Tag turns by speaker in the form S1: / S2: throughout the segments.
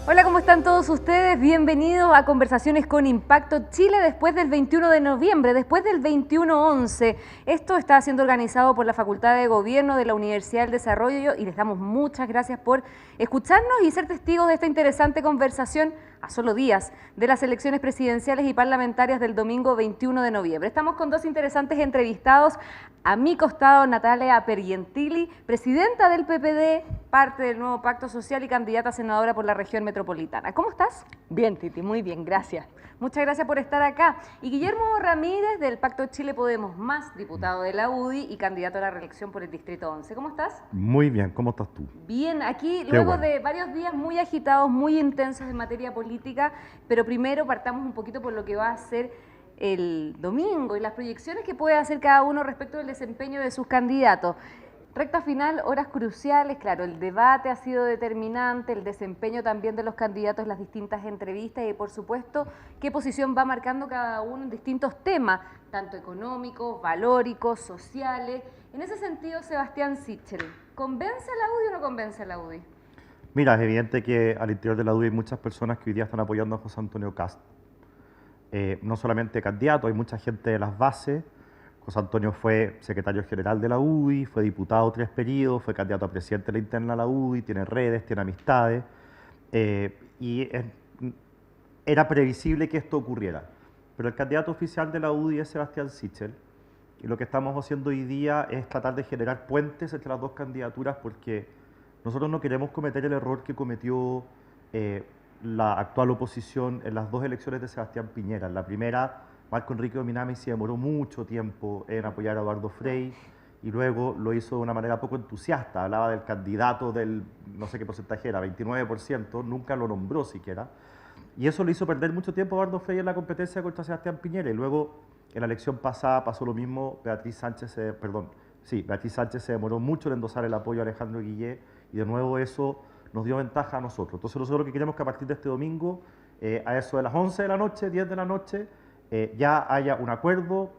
S1: Hola, ¿cómo están todos ustedes? Bienvenidos a Conversaciones con Impacto Chile después del 21 de noviembre, después del 21-11. Esto está siendo organizado por la Facultad de Gobierno de la Universidad del Desarrollo y les damos muchas gracias por escucharnos y ser testigos de esta interesante conversación a solo días de las elecciones presidenciales y parlamentarias del domingo 21 de noviembre. Estamos con dos interesantes entrevistados. A mi costado, Natalia Pergentili, presidenta del PPD, parte del nuevo Pacto Social y candidata a senadora por la región metropolitana. ¿Cómo estás?
S2: Bien, Titi, muy bien, gracias.
S1: Muchas gracias por estar acá. Y Guillermo Ramírez, del Pacto Chile Podemos Más, diputado de la UDI y candidato a la reelección por el Distrito 11. ¿Cómo estás?
S3: Muy bien, ¿cómo estás tú?
S1: Bien, aquí
S3: Qué
S1: luego
S3: bueno.
S1: de varios días muy agitados, muy intensos en materia política, pero primero partamos un poquito por lo que va a ser el domingo y las proyecciones que puede hacer cada uno respecto del desempeño de sus candidatos. Recta final, horas cruciales, claro, el debate ha sido determinante, el desempeño también de los candidatos en las distintas entrevistas y por supuesto qué posición va marcando cada uno en distintos temas, tanto económicos, valóricos, sociales. En ese sentido, Sebastián Sichel, ¿convence a la UDI o no convence a la UDI?
S3: Mira, es evidente que al interior de la UDI hay muchas personas que hoy día están apoyando a José Antonio Kast. No solamente candidato, hay mucha gente de las bases. José Antonio fue secretario general de la UDI, fue diputado 3 periodos, fue candidato a presidente de la interna de la UDI, tiene redes, tiene amistades, era previsible que esto ocurriera. Pero el candidato oficial de la UDI es Sebastián Sichel, y lo que estamos haciendo hoy día es tratar de generar puentes entre las dos candidaturas porque nosotros no queremos cometer el error que cometió la actual oposición en las dos elecciones de Sebastián Piñera. En la primera, Marco Enrique Ominami se demoró mucho tiempo en apoyar a Eduardo Frei y luego lo hizo de una manera poco entusiasta. Hablaba del candidato del, no sé qué porcentaje era, 29%, nunca lo nombró siquiera. Y eso le hizo perder mucho tiempo a Eduardo Frei en la competencia contra Sebastián Piñera. Y luego, en la elección pasada pasó lo mismo, Beatriz Sánchez se demoró mucho en endosar el apoyo a Alejandro Guillé y de nuevo eso nos dio ventaja a nosotros. Entonces nosotros lo que queremos es que a partir de este domingo, a eso de las 11 de la noche, 10 de la noche, ya haya un acuerdo,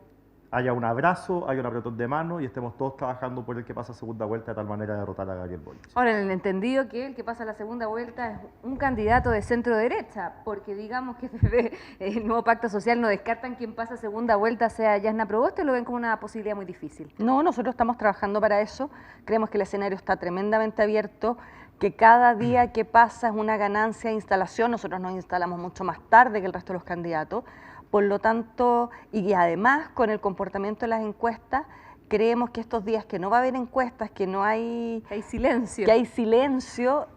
S3: haya un abrazo, haya un apretón de mano y estemos todos trabajando por el que pasa a segunda vuelta de tal manera de derrotar a Gabriel Boric.
S1: Ahora, en el entendido que el que pasa a la segunda vuelta es un candidato de centro derecha, porque digamos que desde el nuevo pacto social no descartan quien pasa a segunda vuelta sea Yasna Proboste, lo ven como una posibilidad muy difícil.
S2: No, nosotros estamos trabajando para eso, creemos que el escenario está tremendamente abierto, que cada día que pasa es una ganancia de instalación, nosotros nos instalamos mucho más tarde que el resto de los candidatos, por lo tanto, y además con el comportamiento de las encuestas, creemos que estos días que no va a haber encuestas, que no hay...
S1: Que hay silencio.
S2: Que hay silencio,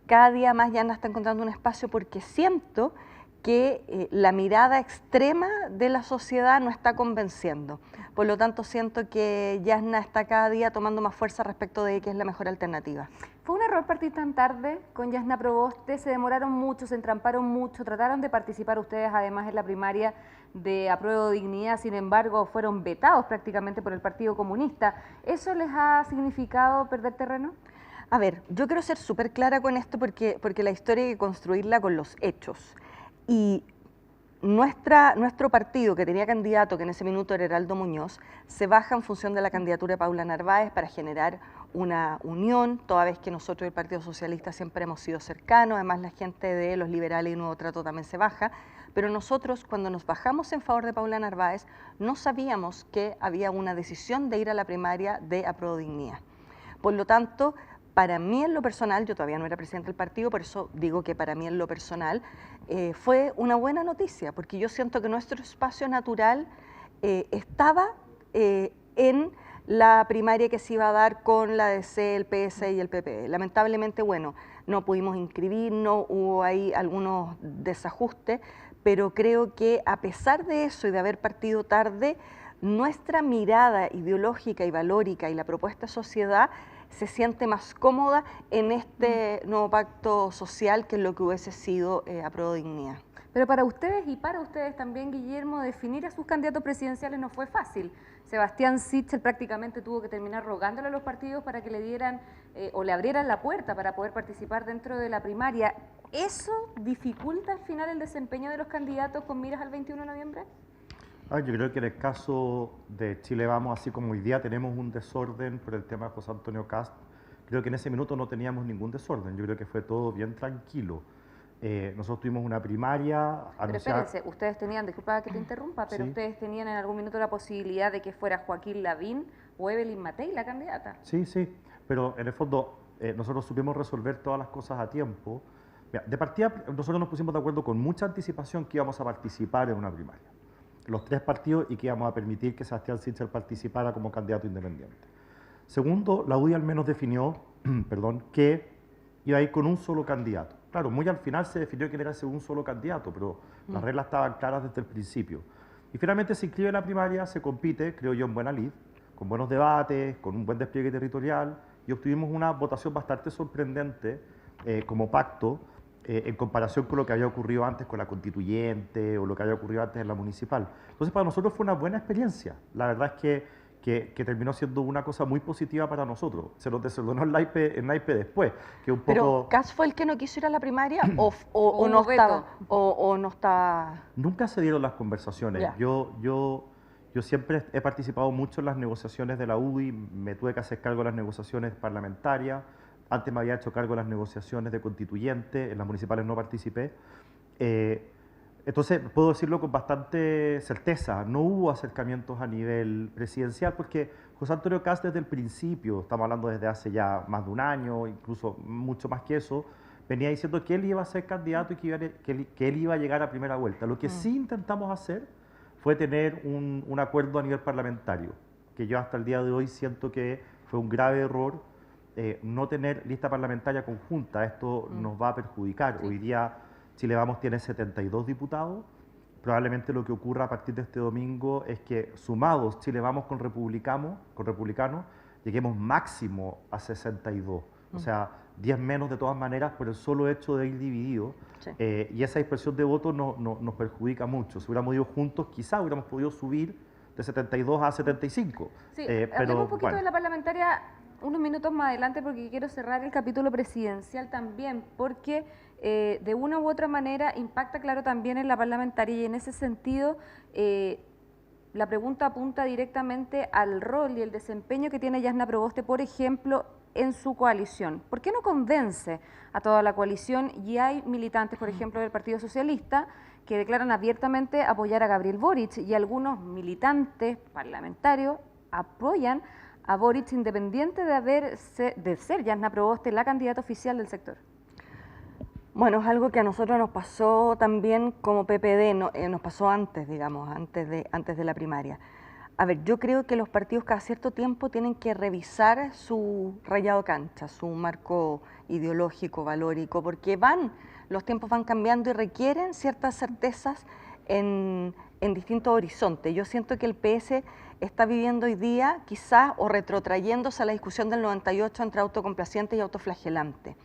S2: cada día más Yasna está encontrando un espacio porque siento que la mirada extrema de la sociedad no está convenciendo. Por lo tanto, siento que Yasna está cada día tomando más fuerza respecto de qué es la mejor alternativa.
S1: ¿Fue un error partir tan tarde con Yasna Proboste? Se demoraron mucho, se entramparon mucho, trataron de participar ustedes además en la primaria de Apruebo Dignidad, sin embargo fueron vetados prácticamente por el Partido Comunista. ¿Eso les ha significado perder terreno?
S2: A ver, yo quiero ser súper clara con esto porque la historia hay que construirla con los hechos. Y nuestro partido, que tenía candidato, que en ese minuto era Heraldo Muñoz, se baja en función de la candidatura de Paula Narváez para generar una unión, toda vez que nosotros y el Partido Socialista siempre hemos sido cercanos, además la gente de los liberales y Nuevo Trato también se baja, pero nosotros cuando nos bajamos en favor de Paula Narváez no sabíamos que había una decisión de ir a la primaria de Apruebo Dignidad. Por lo tanto, para mí en lo personal, yo todavía no era presidente del partido, por eso digo que para mí en lo personal fue una buena noticia, porque yo siento que nuestro espacio natural estaba en la primaria que se iba a dar con la DC, el PS y el PP. Lamentablemente, bueno, no pudimos inscribirnos, hubo ahí algunos desajustes, pero creo que a pesar de eso y de haber partido tarde, nuestra mirada ideológica y valórica y la propuesta de sociedad se siente más cómoda en este nuevo pacto social que es lo que hubiese sido Apruebo Dignidad.
S1: Pero para ustedes y para ustedes también, Guillermo, definir a sus candidatos presidenciales no fue fácil. Sebastián Sichel prácticamente tuvo que terminar rogándole a los partidos para que le dieran o le abrieran la puerta para poder participar dentro de la primaria. ¿Eso dificulta al final el desempeño de los candidatos con miras al 21 de noviembre?
S3: Yo creo que en el caso de Chile Vamos, así como hoy día tenemos un desorden por el tema de José Antonio Kast, creo que en ese minuto no teníamos ningún desorden. Yo creo que fue todo bien tranquilo. nosotros tuvimos una primaria
S1: Pero espérense, ustedes tenían, disculpa que te interrumpa, pero
S3: Sí.
S1: ustedes tenían en algún minuto la posibilidad de que fuera Joaquín Lavín o Evelyn Matei la candidata.
S3: Sí, sí, pero en el fondo nosotros supimos resolver todas las cosas a tiempo. Mira, de partida, nosotros nos pusimos de acuerdo con mucha anticipación que íbamos a participar en una primaria. Los 3 partidos y que íbamos a permitir que Sebastián Sichel participara como candidato independiente. Segundo, la UDI al menos definió perdón, que iba a ir con un solo candidato. Claro, muy al final se definió quién era ese un solo candidato, pero las reglas estaban claras desde el principio. Y finalmente se inscribe en la primaria, se compite, creo yo, en buena lid, con buenos debates, con un buen despliegue territorial, y obtuvimos una votación bastante sorprendente como pacto en comparación con lo que había ocurrido antes con la constituyente o lo que había ocurrido antes en la municipal. Entonces para nosotros fue una buena experiencia. La verdad es que terminó siendo una cosa muy positiva para nosotros. Se nos desordenó el naipe después, que un poco...
S2: ¿Pero Kast fue el que no quiso ir a la primaria o
S1: O
S2: no
S1: veto.
S2: estaba? O no estaba...
S3: Nunca se dieron las conversaciones.
S2: Ya.
S3: Yo siempre he participado mucho en las negociaciones de la UDI, me tuve que hacer cargo de las negociaciones parlamentarias, antes me había hecho cargo de las negociaciones de constituyente, en las municipales no participé. Entonces, puedo decirlo con bastante certeza, no hubo acercamientos a nivel presidencial porque José Antonio Kast desde el principio, estamos hablando desde hace ya más de un año, incluso mucho más que eso, venía diciendo que él iba a ser candidato y que él iba a llegar a primera vuelta. Lo que sí intentamos hacer fue tener un acuerdo a nivel parlamentario, que yo hasta el día de hoy siento que fue un grave error no tener lista parlamentaria conjunta. Esto nos va a perjudicar. Hoy día Chile Vamos tiene 72 diputados. Probablemente lo que ocurra a partir de este domingo es que sumados Chile Vamos con republicanos, lleguemos máximo a 62. O sea, 10 menos de todas maneras por el solo hecho de ir dividido.
S2: Sí.
S3: Y esa dispersión de votos nos perjudica mucho. Si hubiéramos ido juntos, quizá hubiéramos podido subir de 72 a 75.
S1: Sí,
S3: pero
S1: hablemos un poquito
S3: bueno.
S1: de la parlamentaria unos minutos más adelante porque quiero cerrar el capítulo presidencial también, porque de una u otra manera impacta, claro, también en la parlamentaria y en ese sentido la pregunta apunta directamente al rol y el desempeño que tiene Jasna Proboste, por ejemplo, en su coalición. ¿Por qué no convence a toda la coalición? Y hay militantes, por ejemplo, del Partido Socialista que declaran abiertamente apoyar a Gabriel Boric y algunos militantes parlamentarios apoyan a Boric independiente de ser Jasna Proboste la candidata oficial del sector.
S2: Bueno, es algo que a nosotros nos pasó también como PPD, nos pasó antes, digamos, antes de la primaria. A ver, yo creo que los partidos cada cierto tiempo tienen que revisar su rayado cancha, su marco ideológico, valórico, porque los tiempos van cambiando y requieren ciertas certezas en distintos horizontes. Yo siento que el PS está viviendo hoy día quizás o retrotrayéndose a la discusión del 98 entre autocomplaciente y autoflagelante.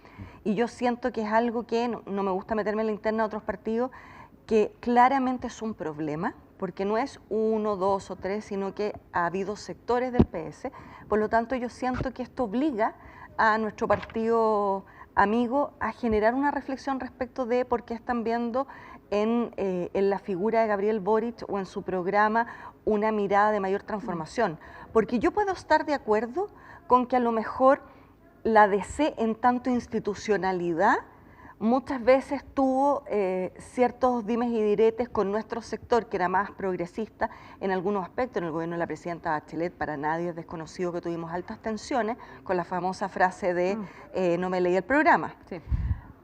S2: Y yo siento que es algo que no me gusta meterme en la interna de otros partidos, que claramente es un problema, porque no es 1, 2 o 3, sino que ha habido sectores del PS. Por lo tanto, yo siento que esto obliga a nuestro partido amigo a generar una reflexión respecto de por qué están viendo en la figura de Gabriel Boric o en su programa una mirada de mayor transformación. Porque yo puedo estar de acuerdo con que a lo mejor la DC en tanto institucionalidad muchas veces tuvo ciertos dimes y diretes con nuestro sector, que era más progresista en algunos aspectos. En el gobierno de la presidenta Bachelet, para nadie es desconocido que tuvimos altas tensiones con la famosa frase de no me leí el programa.
S1: Sí.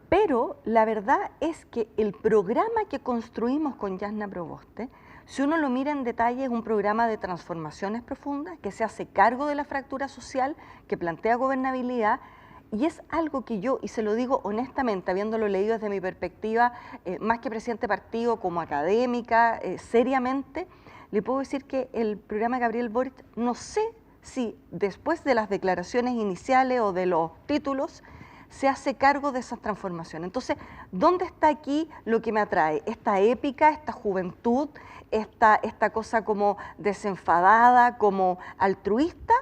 S2: Pero la verdad es que el programa que construimos con Jasna Proboste, si uno lo mira en detalle, es un programa de transformaciones profundas que se hace cargo de la fractura social, que plantea gobernabilidad. Y es algo que yo, y se lo digo honestamente, habiéndolo leído desde mi perspectiva, más que presidente de partido, como académica, seriamente, le puedo decir que el programa de Gabriel Boric, no sé si después de las declaraciones iniciales o de los títulos, se hace cargo de esas transformaciones. Entonces, ¿dónde está aquí lo que me atrae? ¿Esta épica, esta juventud, esta cosa como desenfadada, como altruista,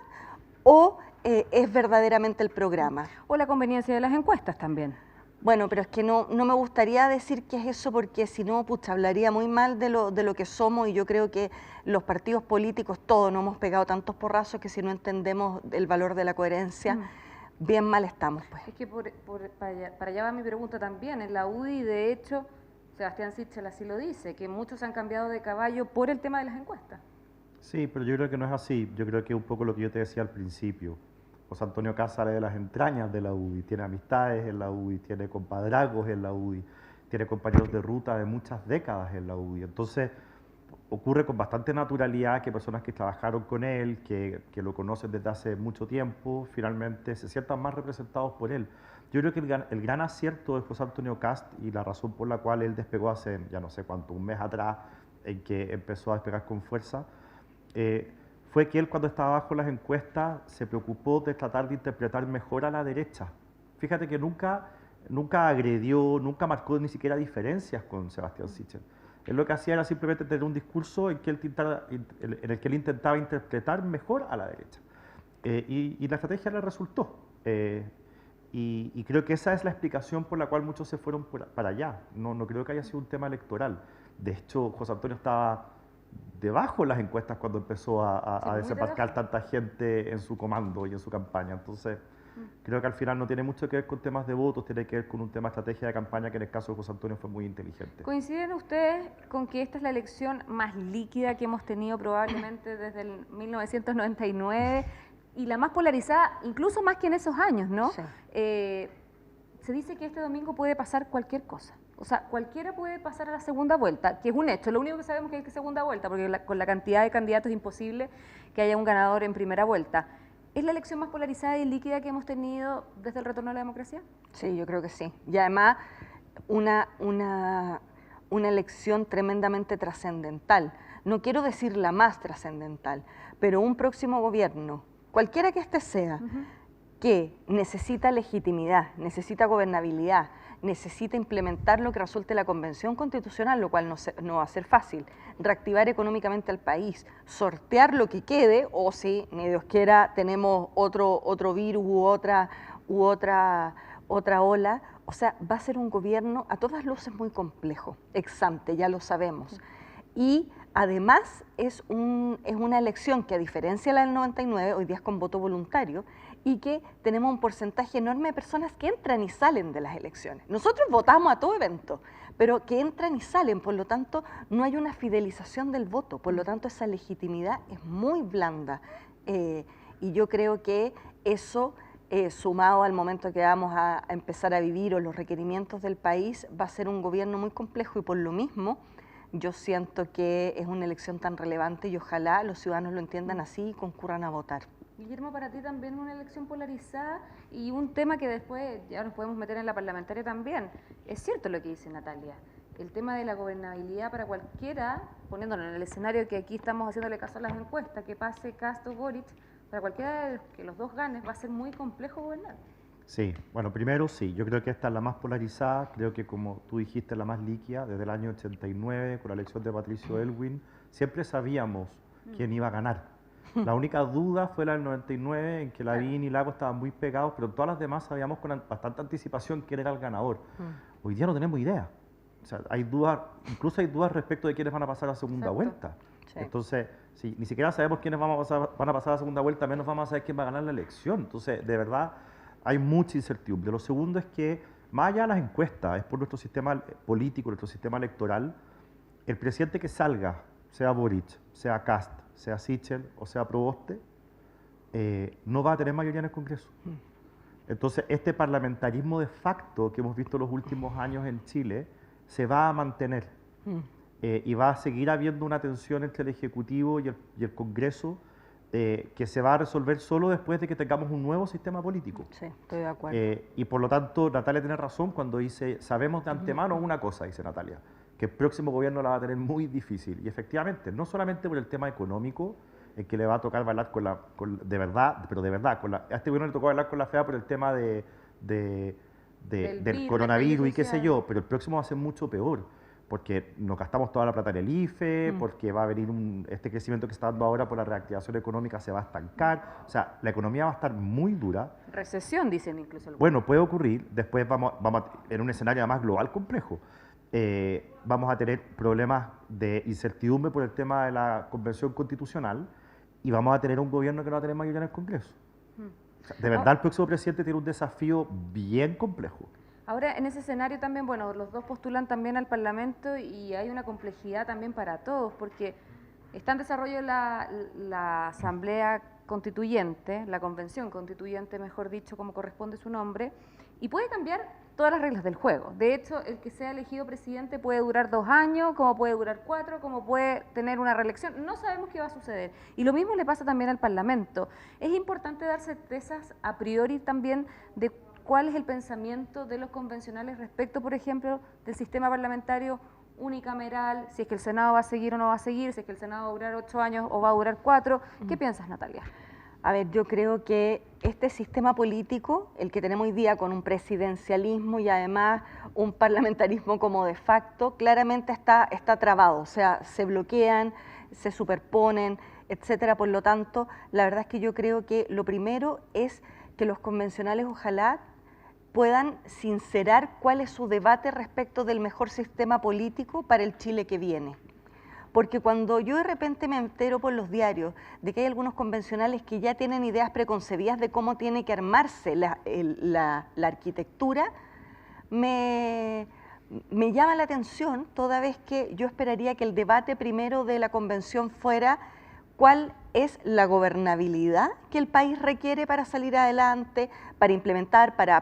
S2: o es verdaderamente el programa?
S1: O la conveniencia de las encuestas también.
S2: Bueno, pero es que no me gustaría decir que es eso, porque si no, pucha, hablaría muy mal de lo que somos, y yo creo que los partidos políticos todos nos hemos pegado tantos porrazos que si no entendemos el valor de la coherencia, bien mal estamos, pues.
S1: Es que para allá va mi pregunta también. En la UDI, de hecho, Sebastián Sichel así lo dice, que muchos han cambiado de caballo por el tema de las encuestas.
S3: Sí, pero yo creo que no es así. Yo creo que es un poco lo que yo te decía al principio. José Antonio Cast sale de las entrañas de la UDI, tiene amistades en la UDI, tiene compadrazgos en la UDI, tiene compañeros de ruta de muchas décadas en la UDI. Entonces, ocurre con bastante naturalidad que personas que trabajaron con él, que lo conocen desde hace mucho tiempo, finalmente se sientan más representados por él. Yo creo que el gran acierto de José Antonio Cast y la razón por la cual él despegó hace, ya no sé cuánto, un mes atrás, en que empezó a despegar con fuerza, fue que él cuando estaba bajo las encuestas se preocupó de tratar de interpretar mejor a la derecha. Fíjate que nunca agredió, nunca marcó ni siquiera diferencias con Sebastián Sichel. Él lo que hacía era simplemente tener un discurso en el que él intentaba interpretar mejor a la derecha. Y la estrategia le resultó. Y creo que esa es la explicación por la cual muchos se fueron para allá. No creo que haya sido un tema electoral. De hecho, José Antonio estaba debajo de las encuestas cuando empezó a desembarcar tanta gente en su comando y en su campaña. Entonces, creo que al final no tiene mucho que ver con temas de votos, tiene que ver con un tema de estrategia de campaña que en el caso de José Antonio fue muy inteligente.
S1: ¿Coinciden ustedes con que esta es la elección más líquida que hemos tenido probablemente desde el 1999 y la más polarizada, incluso más que en esos años, ¿no?
S2: Sí.
S1: Se dice que este domingo puede pasar cualquier cosa. O sea, cualquiera puede pasar a la segunda vuelta, que es un hecho. Lo único que sabemos es que es segunda vuelta, porque con la cantidad de candidatos es imposible que haya un ganador en primera vuelta. ¿Es la elección más polarizada y líquida que hemos tenido desde el retorno a la democracia?
S2: Sí, yo creo que sí. Y además, una elección tremendamente trascendental. No quiero decir la más trascendental, pero un próximo gobierno, cualquiera que este sea, que necesita legitimidad, necesita gobernabilidad, necesita implementar lo que resulte la Convención Constitucional, lo cual no va a ser fácil, reactivar económicamente al país, sortear lo que quede, o si, ni Dios quiera, tenemos otro virus u otra ola. O sea, va a ser un gobierno a todas luces muy complejo, ex ante, ya lo sabemos. Y además es una elección que, a diferencia de la del 99, hoy día es con voto voluntario, y que tenemos un porcentaje enorme de personas que entran y salen de las elecciones. Nosotros votamos a todo evento, pero que entran y salen, por lo tanto no hay una fidelización del voto, por lo tanto esa legitimidad es muy blanda. Y yo creo que eso, sumado al momento que vamos a empezar a vivir o los requerimientos del país, va a ser un gobierno muy complejo y por lo mismo yo siento que es una elección tan relevante y ojalá los ciudadanos lo entiendan así y concurran a votar.
S1: Guillermo, para ti también una elección polarizada y un tema que después ya nos podemos meter en la parlamentaria también. Es cierto lo que dice Natalia, el tema de la gobernabilidad para cualquiera, poniéndolo en el escenario que aquí estamos haciéndole caso a las encuestas, que pase Cast o Boric, para cualquiera de que los dos ganen va a ser muy complejo gobernar.
S3: Sí, bueno, primero sí, yo creo que esta es la más polarizada, creo que como tú dijiste, la más líquida, desde el año 89, con la elección de Patricio Aylwin, siempre sabíamos quién iba a ganar. La única duda fue la del 99, en que Lavín y Lago estaban muy pegados, pero todas las demás sabíamos con bastante anticipación quién era el ganador. Hoy día no tenemos idea. O sea, hay dudas, incluso hay dudas respecto de quiénes van a pasar a la segunda vuelta. Sí. Entonces, si ni siquiera sabemos quiénes van a pasar a la segunda vuelta, menos vamos a saber quién va a ganar la elección. Entonces, de verdad, hay mucha incertidumbre. Lo segundo es que, más allá de las encuestas, es por nuestro sistema político, nuestro sistema electoral, el presidente que salga, sea Boric, sea Cast, sea Sichel o sea Proboste, no va a tener mayoría en el Congreso. Entonces, este parlamentarismo de facto que hemos visto los últimos años en Chile se va a mantener y va a seguir habiendo una tensión entre el Ejecutivo y el Congreso que se va a resolver solo después de que tengamos un nuevo sistema político.
S2: Sí, estoy de acuerdo.
S3: Y por lo tanto, Natalia tiene razón cuando dice, sabemos de antemano una cosa, dice Natalia, que el próximo gobierno la va a tener muy difícil. Y efectivamente, no solamente por el tema económico, en que le va a tocar bailar de verdad, a este gobierno le tocó bailar con la fea por el tema del coronavirus y qué sé yo, pero el próximo va a ser mucho peor, porque nos gastamos toda la plata en el IFE, porque va a venir este crecimiento que está dando ahora por la reactivación económica se va a estancar, o sea, la economía va a estar muy dura.
S1: Recesión, dicen incluso.
S3: Bueno, puede ocurrir, después vamos en un escenario además global complejo. Vamos a tener problemas de incertidumbre por el tema de la Convención Constitucional y vamos a tener un gobierno que no va a tener mayoría en el Congreso. O sea, de verdad, el próximo presidente tiene un desafío bien complejo.
S1: Ahora, en ese escenario también, bueno, los dos postulan también al Parlamento y hay una complejidad también para todos, porque está en desarrollo la Asamblea Constituyente, la Convención Constituyente, mejor dicho, como corresponde su nombre, y puede cambiar todas las reglas del juego. De hecho, el que sea elegido presidente puede durar 2 años, como puede durar 4, como puede tener una reelección. No sabemos qué va a suceder. Y lo mismo le pasa también al Parlamento. Es importante dar certezas a priori también de cuál es el pensamiento de los convencionales respecto, por ejemplo, del sistema parlamentario unicameral, si es que el Senado va a seguir o no va a seguir, si es que el Senado va a durar 8 años o va a durar 4. ¿Qué piensas, Natalia?
S2: A ver, yo creo que este sistema político, el que tenemos hoy día con un presidencialismo y además un parlamentarismo como de facto, claramente está trabado, o sea, se bloquean, se superponen, etcétera. Por lo tanto, la verdad es que yo creo que lo primero es que los convencionales ojalá puedan sincerar cuál es su debate respecto del mejor sistema político para el Chile que viene. Porque cuando yo de repente me entero por los diarios de que hay algunos convencionales que ya tienen ideas preconcebidas de cómo tiene que armarse la arquitectura, me llama la atención, toda vez que yo esperaría que el debate primero de la convención fuera cuál es la gobernabilidad que el país requiere para salir adelante, para implementar, para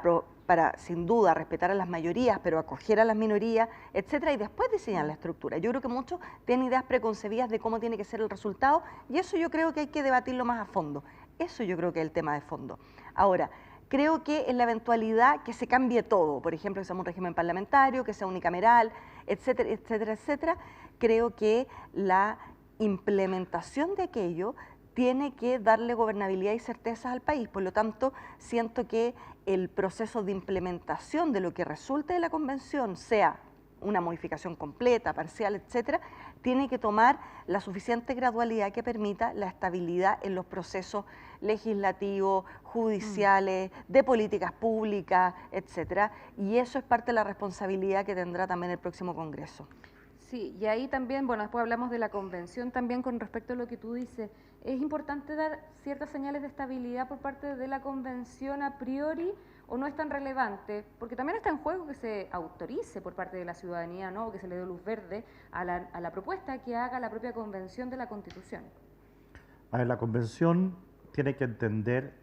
S2: sin duda respetar a las mayorías, pero acoger a las minorías, etcétera, y después diseñar la estructura. Yo creo que muchos tienen ideas preconcebidas de cómo tiene que ser el resultado, y eso yo creo que hay que debatirlo más a fondo. Eso yo creo que es el tema de fondo. Ahora, creo que en la eventualidad que se cambie todo, por ejemplo, que sea un régimen parlamentario, que sea unicameral, etcétera, etcétera, etcétera, creo que la implementación de aquello tiene que darle gobernabilidad y certezas al país. Por lo tanto, siento que el proceso de implementación de lo que resulte de la convención, sea una modificación completa, parcial, etcétera, tiene que tomar la suficiente gradualidad que permita la estabilidad en los procesos legislativos, judiciales, de políticas públicas, etcétera. Y eso es parte de la responsabilidad que tendrá también el próximo Congreso.
S1: Sí, y ahí también, bueno, después hablamos de la convención también con respecto a lo que tú dices. ¿Es importante dar ciertas señales de estabilidad por parte de la convención a priori o no es tan relevante? Porque también está en juego que se autorice por parte de la ciudadanía, ¿no? O que se le dé luz verde a la propuesta que haga la propia convención de la Constitución.
S3: A ver, la convención tiene que entender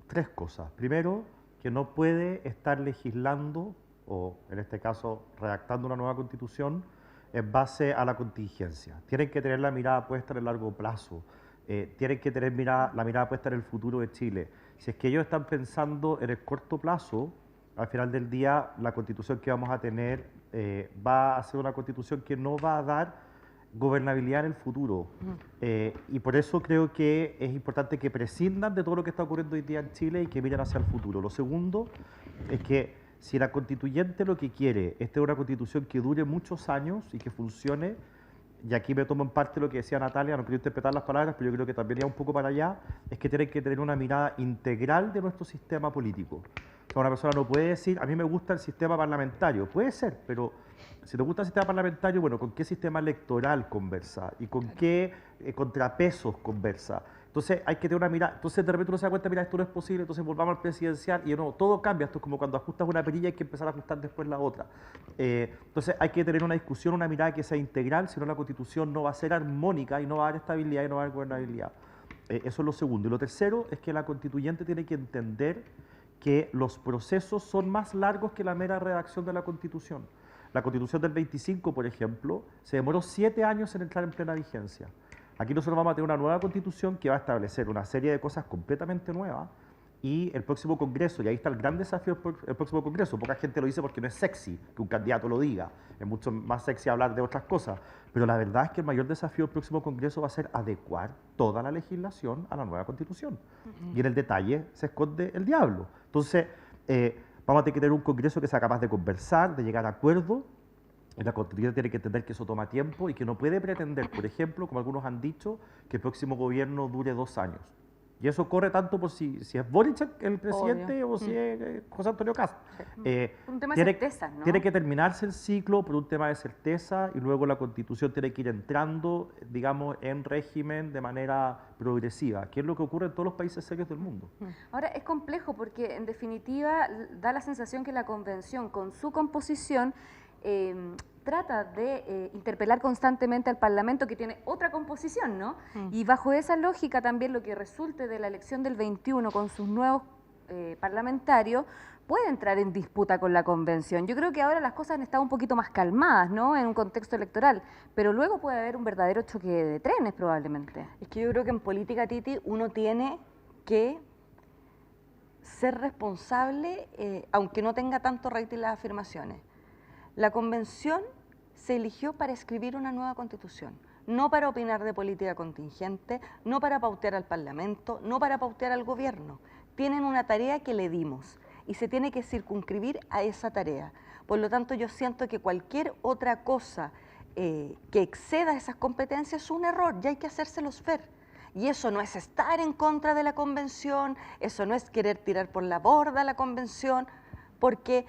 S3: 3 cosas. Primero, que no puede estar legislando, o en este caso redactando una nueva constitución, en base a la contingencia. Tienen que tener la mirada puesta en el largo plazo, tienen que tener la mirada puesta en el futuro de Chile. Si es que ellos están pensando en el corto plazo, al final del día la constitución que vamos a tener va a ser una constitución que no va a dar gobernabilidad en el futuro. Y por eso creo que es importante que prescindan de todo lo que está ocurriendo hoy día en Chile y que miren hacia el futuro. Lo segundo es que si la constituyente lo que quiere es tener una constitución que dure muchos años y que funcione, y aquí me tomo en parte lo que decía Natalia, no quiero interpretar las palabras, pero yo creo que también iba un poco para allá, es que tienen que tener una mirada integral de nuestro sistema político. O sea, una persona no puede decir, a mí me gusta el sistema parlamentario, puede ser, pero si te gusta el sistema parlamentario, bueno, ¿con qué sistema electoral conversa? ¿Y con qué contrapesos conversa? Entonces hay que tener una mirada, entonces de repente uno se da cuenta, mira, esto no es posible, entonces volvamos al presidencial y no, todo cambia, esto es como cuando ajustas una perilla hay que empezar a ajustar después la otra. Entonces hay que tener una discusión, una mirada que sea integral, si no la constitución no va a ser armónica y no va a dar estabilidad y no va a dar gobernabilidad. Eso es lo segundo. Y lo tercero es que la constituyente tiene que entender que los procesos son más largos que la mera redacción de la constitución. La constitución del 25, por ejemplo, se demoró 7 años en entrar en plena vigencia. Aquí nosotros vamos a tener una nueva constitución que va a establecer una serie de cosas completamente nuevas y el próximo Congreso, y ahí está el gran desafío del próximo Congreso, poca gente lo dice porque no es sexy que un candidato lo diga, es mucho más sexy hablar de otras cosas, pero la verdad es que el mayor desafío del próximo Congreso va a ser adecuar toda la legislación a la nueva constitución. Y en el detalle se esconde el diablo. Entonces, vamos a tener que tener un Congreso que sea capaz de conversar, de llegar a acuerdos. La constituyente tiene que entender que eso toma tiempo y que no puede pretender, por ejemplo, como algunos han dicho, que el próximo gobierno dure 2 años. Y eso corre tanto por si es Boric el presidente o si es José Antonio Cast.
S1: Un tema de certeza, ¿no?
S3: Tiene que terminarse el ciclo por un tema de certeza y luego la Constitución tiene que ir entrando, digamos, en régimen de manera progresiva, que es lo que ocurre en todos los países serios del mundo.
S1: Ahora, es complejo porque, en definitiva, da la sensación que la Convención, con su composición, trata de interpelar constantemente al Parlamento, que tiene otra composición, ¿no? Y bajo esa lógica también lo que resulte de la elección del 21 con sus nuevos parlamentarios puede entrar en disputa con la Convención. Yo creo que ahora las cosas han estado un poquito más calmadas, ¿no?, en un contexto electoral, pero luego puede haber un verdadero choque de trenes probablemente.
S2: Es que yo creo que en política, Titi, uno tiene que ser responsable, aunque no tenga tanto rating las afirmaciones. La Convención se eligió para escribir una nueva Constitución, no para opinar de política contingente, no para pautear al Parlamento, no para pautear al Gobierno. Tienen una tarea que le dimos y se tiene que circunscribir a esa tarea. Por lo tanto, yo siento que cualquier otra cosa que exceda esas competencias es un error y hay que hacérselos ver. Y eso no es estar en contra de la Convención, eso no es querer tirar por la borda la Convención, porque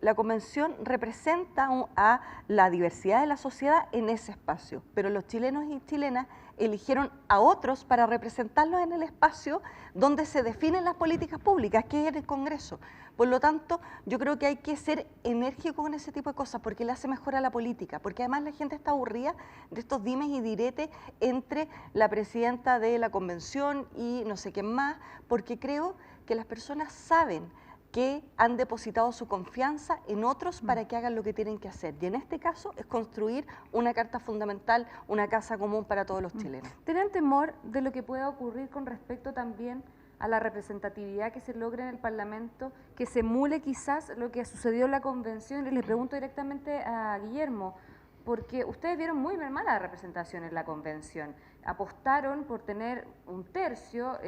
S2: la Convención representa a la diversidad de la sociedad en ese espacio, pero los chilenos y chilenas eligieron a otros para representarlos en el espacio donde se definen las políticas públicas, que es el Congreso. Por lo tanto, yo creo que hay que ser enérgico con ese tipo de cosas, porque le hace mejor a la política, porque además la gente está aburrida de estos dimes y diretes entre la presidenta de la Convención y no sé quién más, porque creo que las personas saben que han depositado su confianza en otros para que hagan lo que tienen que hacer. Y en este caso es construir una carta fundamental, una casa común para todos los chilenos.
S1: ¿Tienen temor de lo que pueda ocurrir con respecto también a la representatividad que se logre en el Parlamento, que se emule quizás lo que sucedió en la Convención? Y les pregunto directamente a Guillermo, porque ustedes vieron muy mala representación en la Convención. Apostaron por tener un tercio,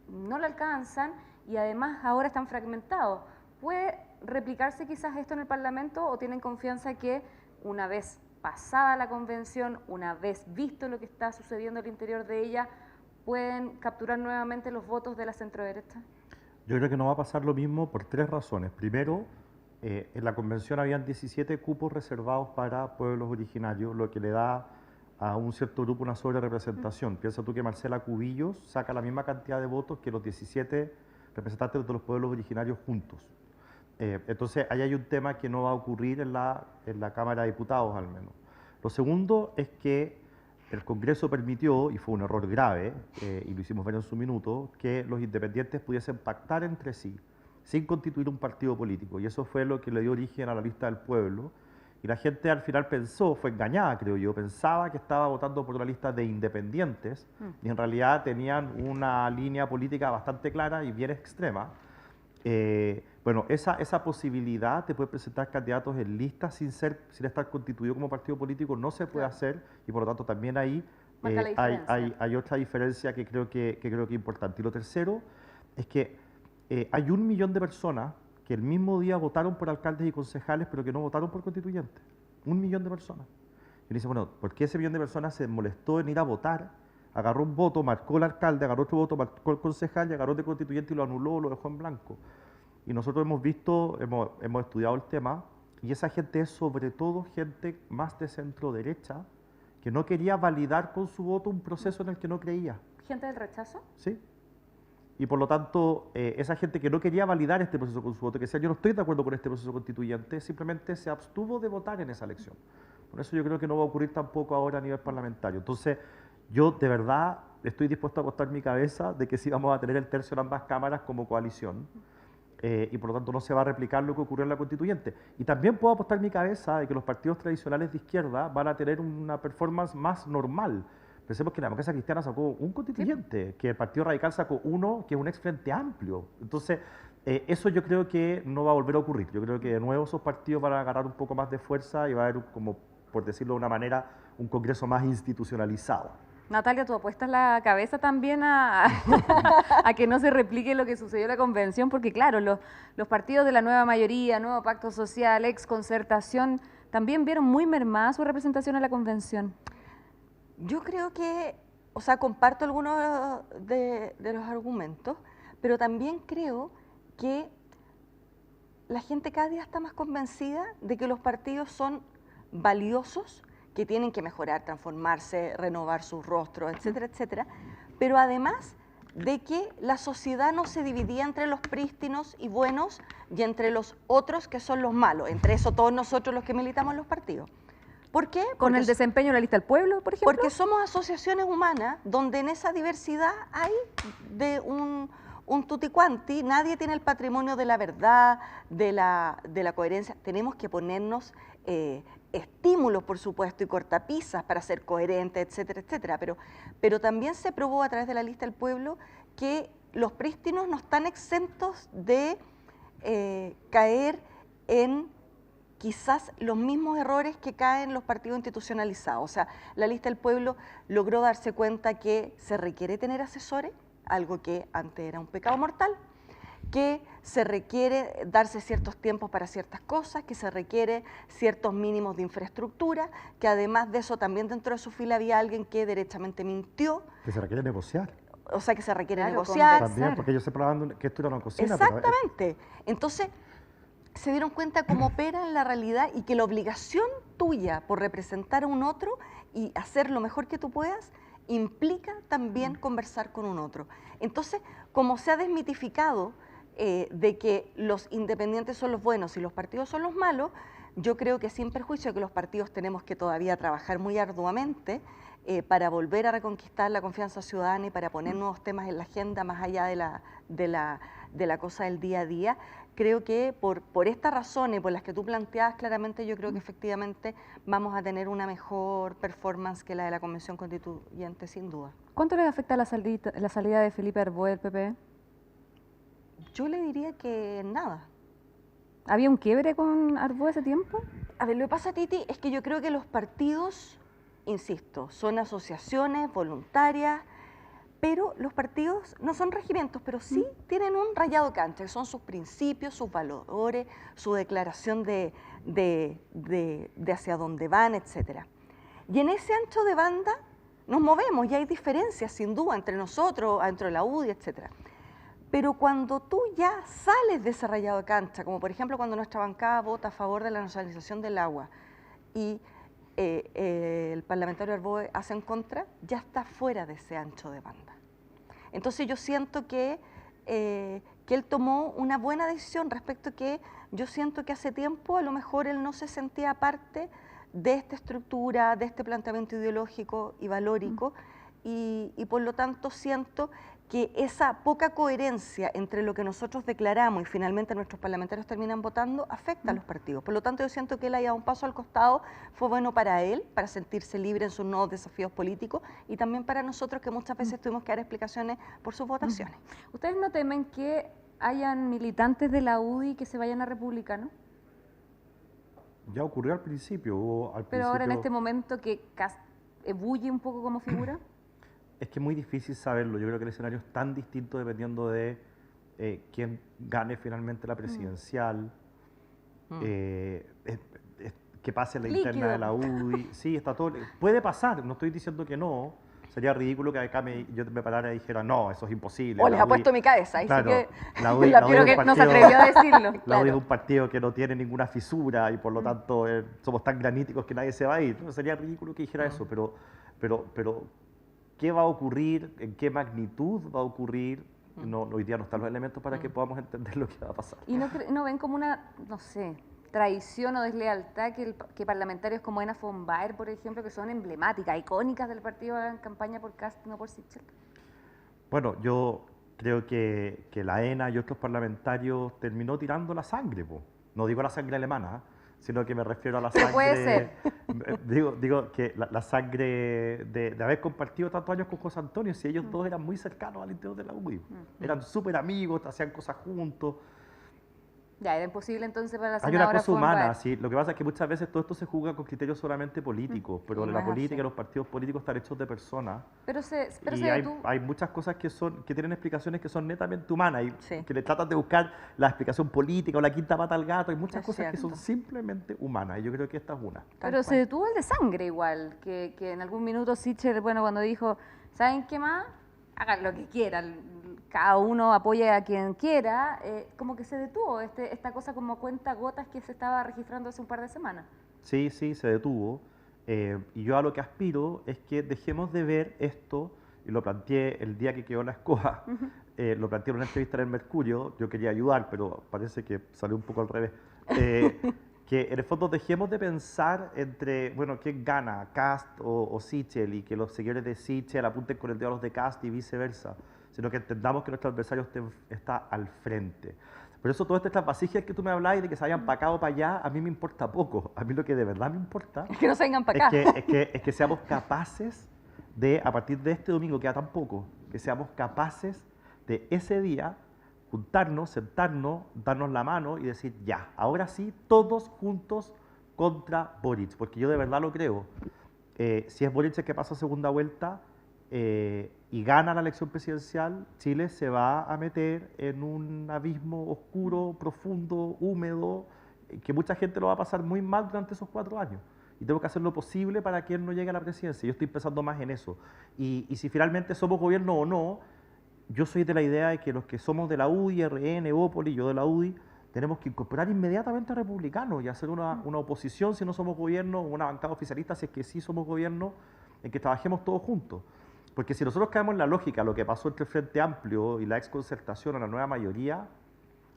S1: no lo alcanzan, y además ahora están fragmentados. ¿Puede replicarse quizás esto en el Parlamento o tienen confianza que una vez pasada la Convención, una vez visto lo que está sucediendo al interior de ella, pueden capturar nuevamente los votos de la centroderecha?
S3: Yo creo que no va a pasar lo mismo por tres razones. Primero, en la Convención habían 17 cupos reservados para pueblos originarios, lo que le da a un cierto grupo una sobrerepresentación. Piensa tú que Marcela Cubillos saca la misma cantidad de votos que los 17 representantes de los pueblos originarios juntos. Entonces, ahí hay un tema que no va a ocurrir en la Cámara de Diputados, al menos. Lo segundo es que el Congreso permitió, y fue un error grave, y lo hicimos ver en su minuto, que los independientes pudiesen pactar entre sí, sin constituir un partido político. Y eso fue lo que le dio origen a la lista del pueblo. Y la gente al final pensó, fue engañada creo yo, pensaba que estaba votando por una lista de independientes y en realidad tenían una línea política bastante clara y bien extrema. Bueno, esa posibilidad de poder presentar candidatos en listas sin estar constituido como partido político no se puede hacer y por lo tanto también ahí hay otra diferencia que creo que es importante. Y lo tercero es que hay 1 millón de personas que el mismo día votaron por alcaldes y concejales, pero que no votaron por constituyentes. 1 millón de personas. Y dice, bueno, ¿por qué ese millón de personas se molestó en ir a votar? Agarró un voto, marcó el alcalde, agarró otro voto, marcó el concejal, y agarró de constituyente y lo anuló, lo dejó en blanco. Y nosotros hemos visto, hemos estudiado el tema, y esa gente es sobre todo gente más de centro derecha, que no quería validar con su voto un proceso en el que no creía.
S1: ¿Gente del rechazo?
S3: Sí. Y por lo tanto, esa gente que no quería validar este proceso con su voto, que decía yo no estoy de acuerdo con este proceso constituyente, simplemente se abstuvo de votar en esa elección. Por eso yo creo que no va a ocurrir tampoco ahora a nivel parlamentario. Entonces, yo de verdad estoy dispuesto a apostar mi cabeza de que sí vamos a tener el tercio en ambas cámaras como coalición. Y por lo tanto no se va a replicar lo que ocurrió en la constituyente. Y también puedo apostar mi cabeza de que los partidos tradicionales de izquierda van a tener una performance más normal. Pensemos que la democracia cristiana sacó un constituyente, que el Partido Radical sacó uno, que es un ex Frente Amplio. Entonces, eso yo creo que no va a volver a ocurrir. Yo creo que de nuevo esos partidos van a agarrar un poco más de fuerza y va a haber, como por decirlo de una manera, un Congreso más institucionalizado.
S1: Natalia, ¿tú apuestas la cabeza también a que no se replique lo que sucedió en la Convención? Porque claro, los partidos de la nueva mayoría, Nuevo Pacto Social, ex Concertación, también vieron muy mermada su representación en la Convención.
S2: Yo creo que o sea, comparto algunos de los argumentos, pero también creo que la gente cada día está más convencida de que los partidos son valiosos, que tienen que mejorar, transformarse, renovar sus rostros, etcétera, etcétera, pero además de que la sociedad no se dividía entre los prístinos y buenos y entre los otros que son los malos, entre eso todos nosotros los que militamos en los partidos. ¿Por qué?
S1: ¿Con el desempeño en la lista del pueblo, por ejemplo?
S2: Porque somos asociaciones humanas donde en esa diversidad hay de un tutti quanti, nadie tiene el patrimonio de la verdad, de la coherencia. Tenemos que ponernos estímulos, por supuesto, y cortapisas para ser coherentes, etcétera, etcétera. Pero también se probó a través de la lista del pueblo que los prístinos no están exentos de caer en quizás los mismos errores que caen los partidos institucionalizados. O sea, la lista del pueblo logró darse cuenta que se requiere tener asesores, algo que antes era un pecado mortal, que se requiere darse ciertos tiempos para ciertas cosas, que se requiere ciertos mínimos de infraestructura, que además de eso también dentro de su fila había alguien que derechamente mintió.
S3: Que se requiere negociar.
S2: O sea, que se requiere
S1: Claro,
S2: negociar.
S3: También, porque ellos se hablaban que esto era una cocina.
S2: Exactamente. Entonces, se dieron cuenta cómo opera en la realidad y que la obligación tuya por representar a un otro y hacer lo mejor que tú puedas implica también conversar con un otro. Entonces, como se ha desmitificado de que los independientes son los buenos y los partidos son los malos, yo creo que sin perjuicio de que los partidos tenemos que todavía trabajar muy arduamente para volver a reconquistar la confianza ciudadana y para poner nuevos temas en la agenda más allá de la cosa del día a día. Creo que por estas razones, por las que tú planteabas claramente, yo creo que efectivamente vamos a tener una mejor performance que la de la Convención Constituyente, sin duda.
S1: ¿Cuánto les afecta la salida de Felipe Arboe del PP?
S2: Yo le diría que nada.
S1: ¿Había un quiebre con Arboe ese tiempo?
S2: A ver, lo que pasa, Titi, es que yo creo que los partidos, insisto, son asociaciones voluntarias, pero los partidos no son regimientos, pero sí tienen un rayado cancha, que son sus principios, sus valores, su declaración de hacia dónde van, etc. Y en ese ancho de banda nos movemos y hay diferencias, sin duda, entre nosotros, dentro de la UDI, etc. Pero cuando tú ya sales de ese rayado de cancha, como por ejemplo cuando nuestra bancada vota a favor de la nacionalización del agua y el parlamentario Arboe hace en contra, ya está fuera de ese ancho de banda. Entonces yo siento que él tomó una buena decisión respecto a que yo siento que hace tiempo a lo mejor él no se sentía parte de esta estructura, de este planteamiento ideológico y valórico y por lo tanto siento que esa poca coherencia entre lo que nosotros declaramos y finalmente nuestros parlamentarios terminan votando afecta a los partidos. Por lo tanto, yo siento que él haya dado un paso al costado, fue bueno para él, para sentirse libre en sus nuevos desafíos políticos y también para nosotros que muchas veces tuvimos que dar explicaciones por sus votaciones.
S1: ¿Ustedes no temen que hayan militantes de la UDI que se vayan a Republicano?
S3: Ya ocurrió al principio.
S1: Pero ahora en este momento que ebulle un poco como figura.
S3: Es que es muy difícil saberlo. Yo creo que el escenario es tan distinto dependiendo de quién gane finalmente la presidencial, que pase la interna de la UDI. Sí, está todo. Puede pasar, no estoy diciendo que no. Sería ridículo que acá yo me parara y dijera, no, eso es imposible.
S2: O les ha puesto mi cabeza. Ahí
S3: claro,
S2: sí que
S3: la UDI,
S1: creo que no se atrevió a decirlo.
S3: La UDI es un partido que no tiene ninguna fisura y por lo tanto somos tan graníticos que nadie se va a ir. No, sería ridículo que dijera eso, pero ¿qué va a ocurrir? ¿En qué magnitud va a ocurrir? No, hoy día no están los elementos para que podamos entender lo que va a pasar.
S1: ¿Y no ven como una, no sé, traición o deslealtad que parlamentarios como Ena von Baer, por ejemplo, que son emblemáticas, icónicas del partido, hagan campaña por Kast, no por Sichel?
S3: Bueno, yo creo que la ENA y otros parlamentarios terminó tirando la sangre, po. No digo la sangre alemana, sino que me refiero a la sangre...
S1: Puede ser.
S3: Digo que la sangre de haber compartido tantos años con José Antonio, si ellos dos eran muy cercanos al interior de la UDI. Eran súper amigos, hacían cosas juntos.
S1: Ya, era imposible entonces para la
S3: Hay una
S1: senadora
S3: cosa humana,
S1: Fonbaer.
S3: sí. Lo que pasa es que muchas veces todo esto se juzga con criterios solamente políticos, pero
S2: Y no
S3: la
S2: es
S3: política
S2: así.
S3: y los partidos políticos están hechos de personas.
S1: Pero se
S3: Y
S1: detuvo.
S3: hay muchas cosas que tienen explicaciones que son netamente humanas y
S2: Sí.
S3: que le tratan de buscar la explicación política o la quinta pata al gato. Hay muchas
S2: Es
S3: cosas que son
S2: cierto.
S3: simplemente humanas y yo creo que esta es una.
S2: Tal
S1: Pero se
S2: cual.
S1: detuvo el de sangre igual, que en algún minuto Sichel, bueno, cuando dijo, ¿saben qué más? Hagan lo que quieran, cada uno apoye a quien quiera, como que se detuvo esta cosa como cuenta gotas que se estaba registrando hace un par de semanas.
S3: Sí, sí, se detuvo. Y yo a lo que aspiro es que dejemos de ver esto, y lo planteé el día que quedó la escoba, lo planteé en una entrevista en el Mercurio, yo quería ayudar, pero parece que salió un poco al revés. Que en el fondo dejemos de pensar entre, bueno, quién gana, Kast o Sichel, y que los seguidores de Sichel apunten con el dedo a los de Kast y viceversa, sino que entendamos que nuestro adversario está al frente. Por eso todas estas vasijas que tú me hablabas de que se hayan para acá o para allá, a mí me importa poco. A mí lo que de verdad me importa
S2: Que no se vengan para acá.
S3: es que seamos capaces de, a partir de este domingo, queda tan poco, que seamos capaces de ese día juntarnos, sentarnos, darnos la mano y decir, ya, ahora sí, todos juntos contra Boric, porque yo de verdad lo creo. Si es Boric el que pasa a segunda vuelta y gana la elección presidencial, Chile se va a meter en un abismo oscuro, profundo, húmedo, que mucha gente lo va a pasar muy mal durante esos 4 años. Y tengo que hacer lo posible para que él no llegue a la presidencia. Yo estoy pensando más en eso. Y si finalmente somos gobierno o no, yo soy de la idea de que los que somos de la UDI, RN, Evópolis, yo de la UDI, tenemos que incorporar inmediatamente a republicanos y hacer una oposición si no somos gobierno, una bancada oficialista si es que sí somos gobierno, en que trabajemos todos juntos. Porque si nosotros caemos en la lógica, lo que pasó entre el Frente Amplio y la exconcertación a la nueva mayoría,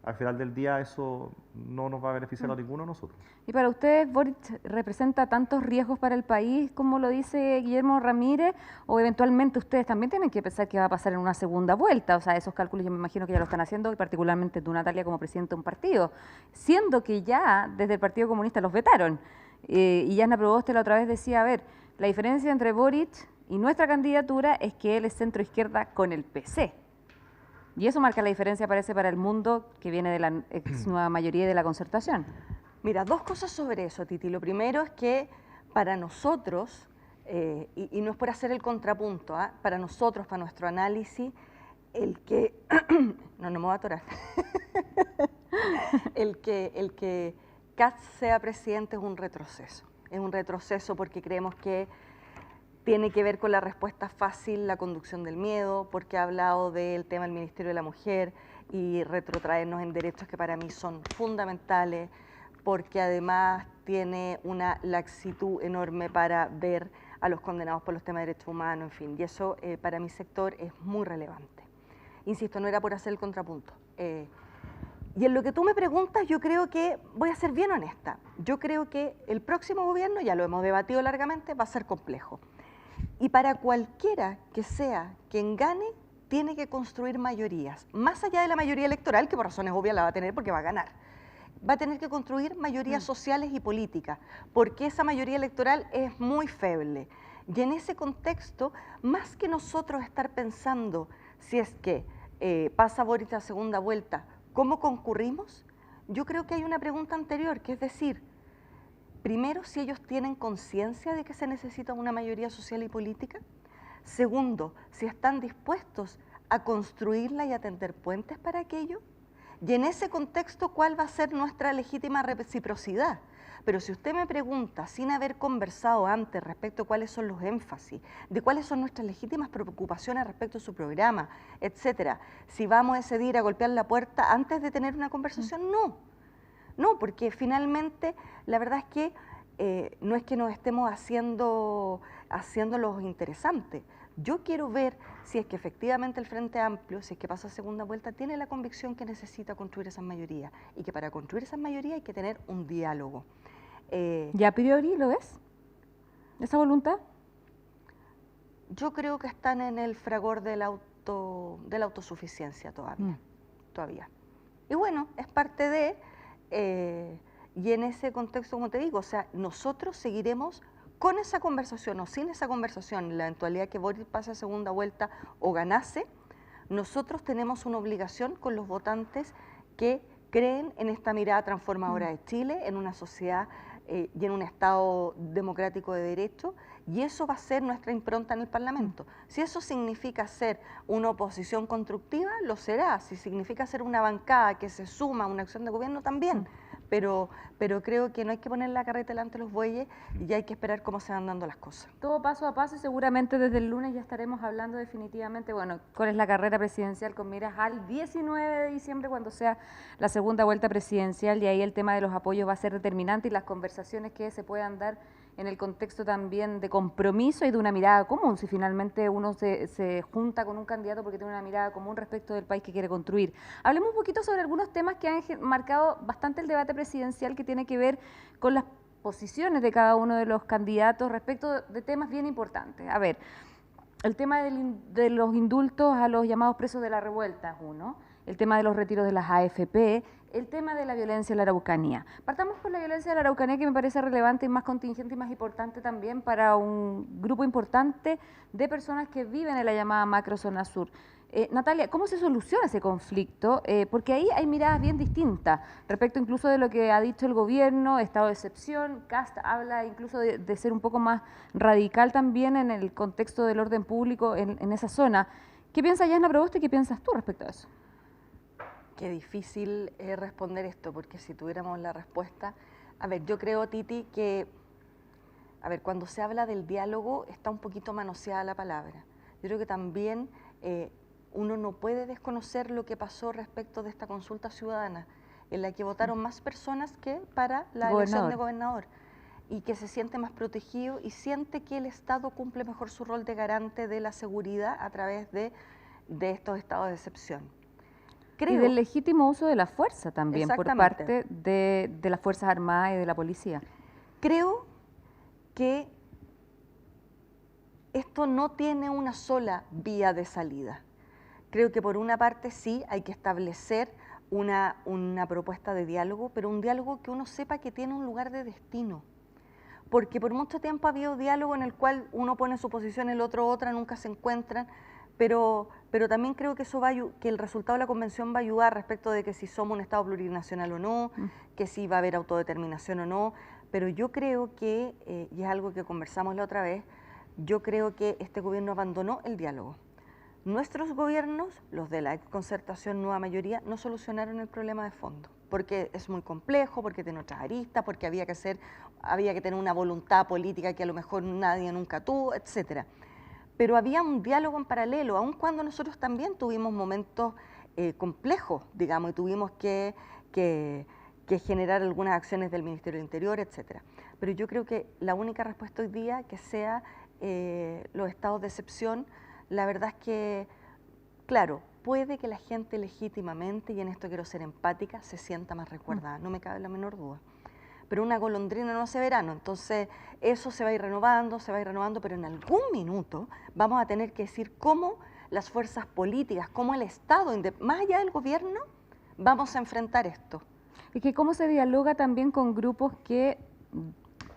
S3: al final del día eso no nos va a beneficiar a ninguno de nosotros.
S1: ¿Y para ustedes Boric representa tantos riesgos para el país como lo dice Guillermo Ramírez? ¿O eventualmente ustedes también tienen que pensar qué va a pasar en una segunda vuelta? O sea, esos cálculos yo me imagino que ya lo están haciendo, y particularmente tú, Natalia, como presidente de un partido, siendo que ya desde el Partido Comunista los vetaron. Y Yana Proboste la otra vez decía, a ver, la diferencia entre Boric y nuestra candidatura es que él es centro-izquierda con el PC. Y eso marca la diferencia, parece, para el mundo que viene de la ex nueva mayoría de la concertación.
S2: Mira, 2 cosas sobre eso, Titi. Lo primero es que para nosotros, y no es por hacer el contrapunto, para nosotros, para nuestro análisis, el que... no me voy a atorar. el que Kast sea presidente es un retroceso. Es un retroceso porque creemos que tiene que ver con la respuesta fácil, la conducción del miedo, porque ha hablado del tema del Ministerio de la Mujer y retrotraernos en derechos que para mí son fundamentales, porque además tiene una laxitud enorme para ver a los condenados por los temas de derechos humanos, en fin, y eso para mi sector es muy relevante. Insisto, no era por hacer el contrapunto. Y en lo que tú me preguntas, yo creo que, voy a ser bien honesta, yo creo que el próximo gobierno, ya lo hemos debatido largamente, va a ser complejo. Y para cualquiera que sea quien gane, tiene que construir mayorías, más allá de la mayoría electoral, que por razones obvias la va a tener porque va a ganar. Va a tener que construir mayorías sociales y políticas, porque esa mayoría electoral es muy feble. Y en ese contexto, más que nosotros estar pensando si es que pasa Boric a segunda vuelta, ¿cómo concurrimos? Yo creo que hay una pregunta anterior, que es decir, primero, si ellos tienen conciencia de que se necesita una mayoría social y política. Segundo, si están dispuestos a construirla y a tender puentes para aquello. Y en ese contexto, ¿cuál va a ser nuestra legítima reciprocidad? Pero si usted me pregunta, sin haber conversado antes respecto a cuáles son los énfasis, de cuáles son nuestras legítimas preocupaciones respecto a su programa, etcétera, si vamos a decidir a golpear la puerta antes de tener una conversación, no. No, porque finalmente la verdad es que no es que nos estemos haciendo los interesantes. Yo quiero ver si es que efectivamente el Frente Amplio, si es que pasa a segunda vuelta, tiene la convicción que necesita construir esas mayorías y que para construir esas mayorías hay que tener un diálogo.
S1: ¿Ya a priori lo ves? ¿Esa voluntad?
S2: Yo creo que están en el fragor de la autosuficiencia todavía. Y bueno, es parte de... y en ese contexto, como te digo, o sea, nosotros seguiremos con esa conversación o sin esa conversación, en la eventualidad que Boric pase a segunda vuelta o ganase, nosotros tenemos una obligación con los votantes que creen en esta mirada transformadora de Chile, en una sociedad y en un Estado democrático de derecho, y eso va a ser nuestra impronta en el Parlamento. Si eso significa ser una oposición constructiva, lo será. Si significa ser una bancada que se suma a una acción de gobierno, también. Pero creo que no hay que poner la carreta delante de los bueyes y hay que esperar cómo se van dando las cosas.
S1: Todo paso a paso y seguramente desde el lunes ya estaremos hablando definitivamente, bueno, cuál es la carrera presidencial con miras al 19 de diciembre cuando sea la segunda vuelta presidencial, y ahí el tema de los apoyos va a ser determinante y las conversaciones que se puedan dar en el contexto también de compromiso y de una mirada común, si finalmente uno se junta con un candidato porque tiene una mirada común respecto del país que quiere construir. Hablemos un poquito sobre algunos temas que han marcado bastante el debate presidencial, que tiene que ver con las posiciones de cada uno de los candidatos respecto de temas bien importantes. A ver, el tema de los indultos a los llamados presos de la revuelta es uno, el tema de los retiros de las AFP, el tema de la violencia en la Araucanía. Partamos por la violencia de la Araucanía, que me parece relevante y más contingente y más importante también para un grupo importante de personas que viven en la llamada macrozona sur. Natalia, ¿cómo se soluciona ese conflicto? Porque ahí hay miradas bien distintas respecto incluso de lo que ha dicho el gobierno, estado de excepción. Kast habla incluso de ser un poco más radical también en el contexto del orden público en esa zona. ¿Qué piensa Yasna Proboste y qué piensas tú respecto a eso?
S2: Qué difícil es responder esto, porque si tuviéramos la respuesta... A ver, yo creo, Titi, que... A ver, cuando se habla del diálogo está un poquito manoseada la palabra. Yo creo que también uno no puede desconocer lo que pasó respecto de esta consulta ciudadana, en la que votaron más personas que para la elección de gobernador, y que se siente más protegido y siente que el Estado cumple mejor su rol de garante de la seguridad a través de estos estados de excepción.
S1: Creo, y del legítimo uso de la fuerza también por parte de las Fuerzas Armadas y de la policía.
S2: Creo que esto no tiene una sola vía de salida. Creo que por una parte sí hay que establecer una propuesta de diálogo, pero un diálogo que uno sepa que tiene un lugar de destino. Porque por mucho tiempo ha habido diálogo en el cual uno pone su posición, el otro otra, nunca se encuentran, pero también creo que que el resultado de la convención va a ayudar respecto de que si somos un Estado plurinacional o no, que si va a haber autodeterminación o no, pero yo creo que, y es algo que conversamos la otra vez, yo creo que este gobierno abandonó el diálogo. Nuestros gobiernos, los de la concertación nueva mayoría, no solucionaron el problema de fondo, porque es muy complejo, porque tiene otras aristas, porque había que tener una voluntad política que a lo mejor nadie nunca tuvo, etcétera. Pero había un diálogo en paralelo, aun cuando nosotros también tuvimos momentos complejos, digamos, y tuvimos que generar algunas acciones del Ministerio del Interior, etcétera. Pero yo creo que la única respuesta hoy día que sea los estados de excepción, la verdad es que, claro, puede que la gente legítimamente, y en esto quiero ser empática, se sienta más resguardada, no me cabe la menor duda. Pero una golondrina no hace verano, entonces eso se va a ir renovando, pero en algún minuto vamos a tener que decir cómo las fuerzas políticas, cómo el Estado, más allá del gobierno, vamos a enfrentar esto.
S1: Es que cómo se dialoga también con grupos que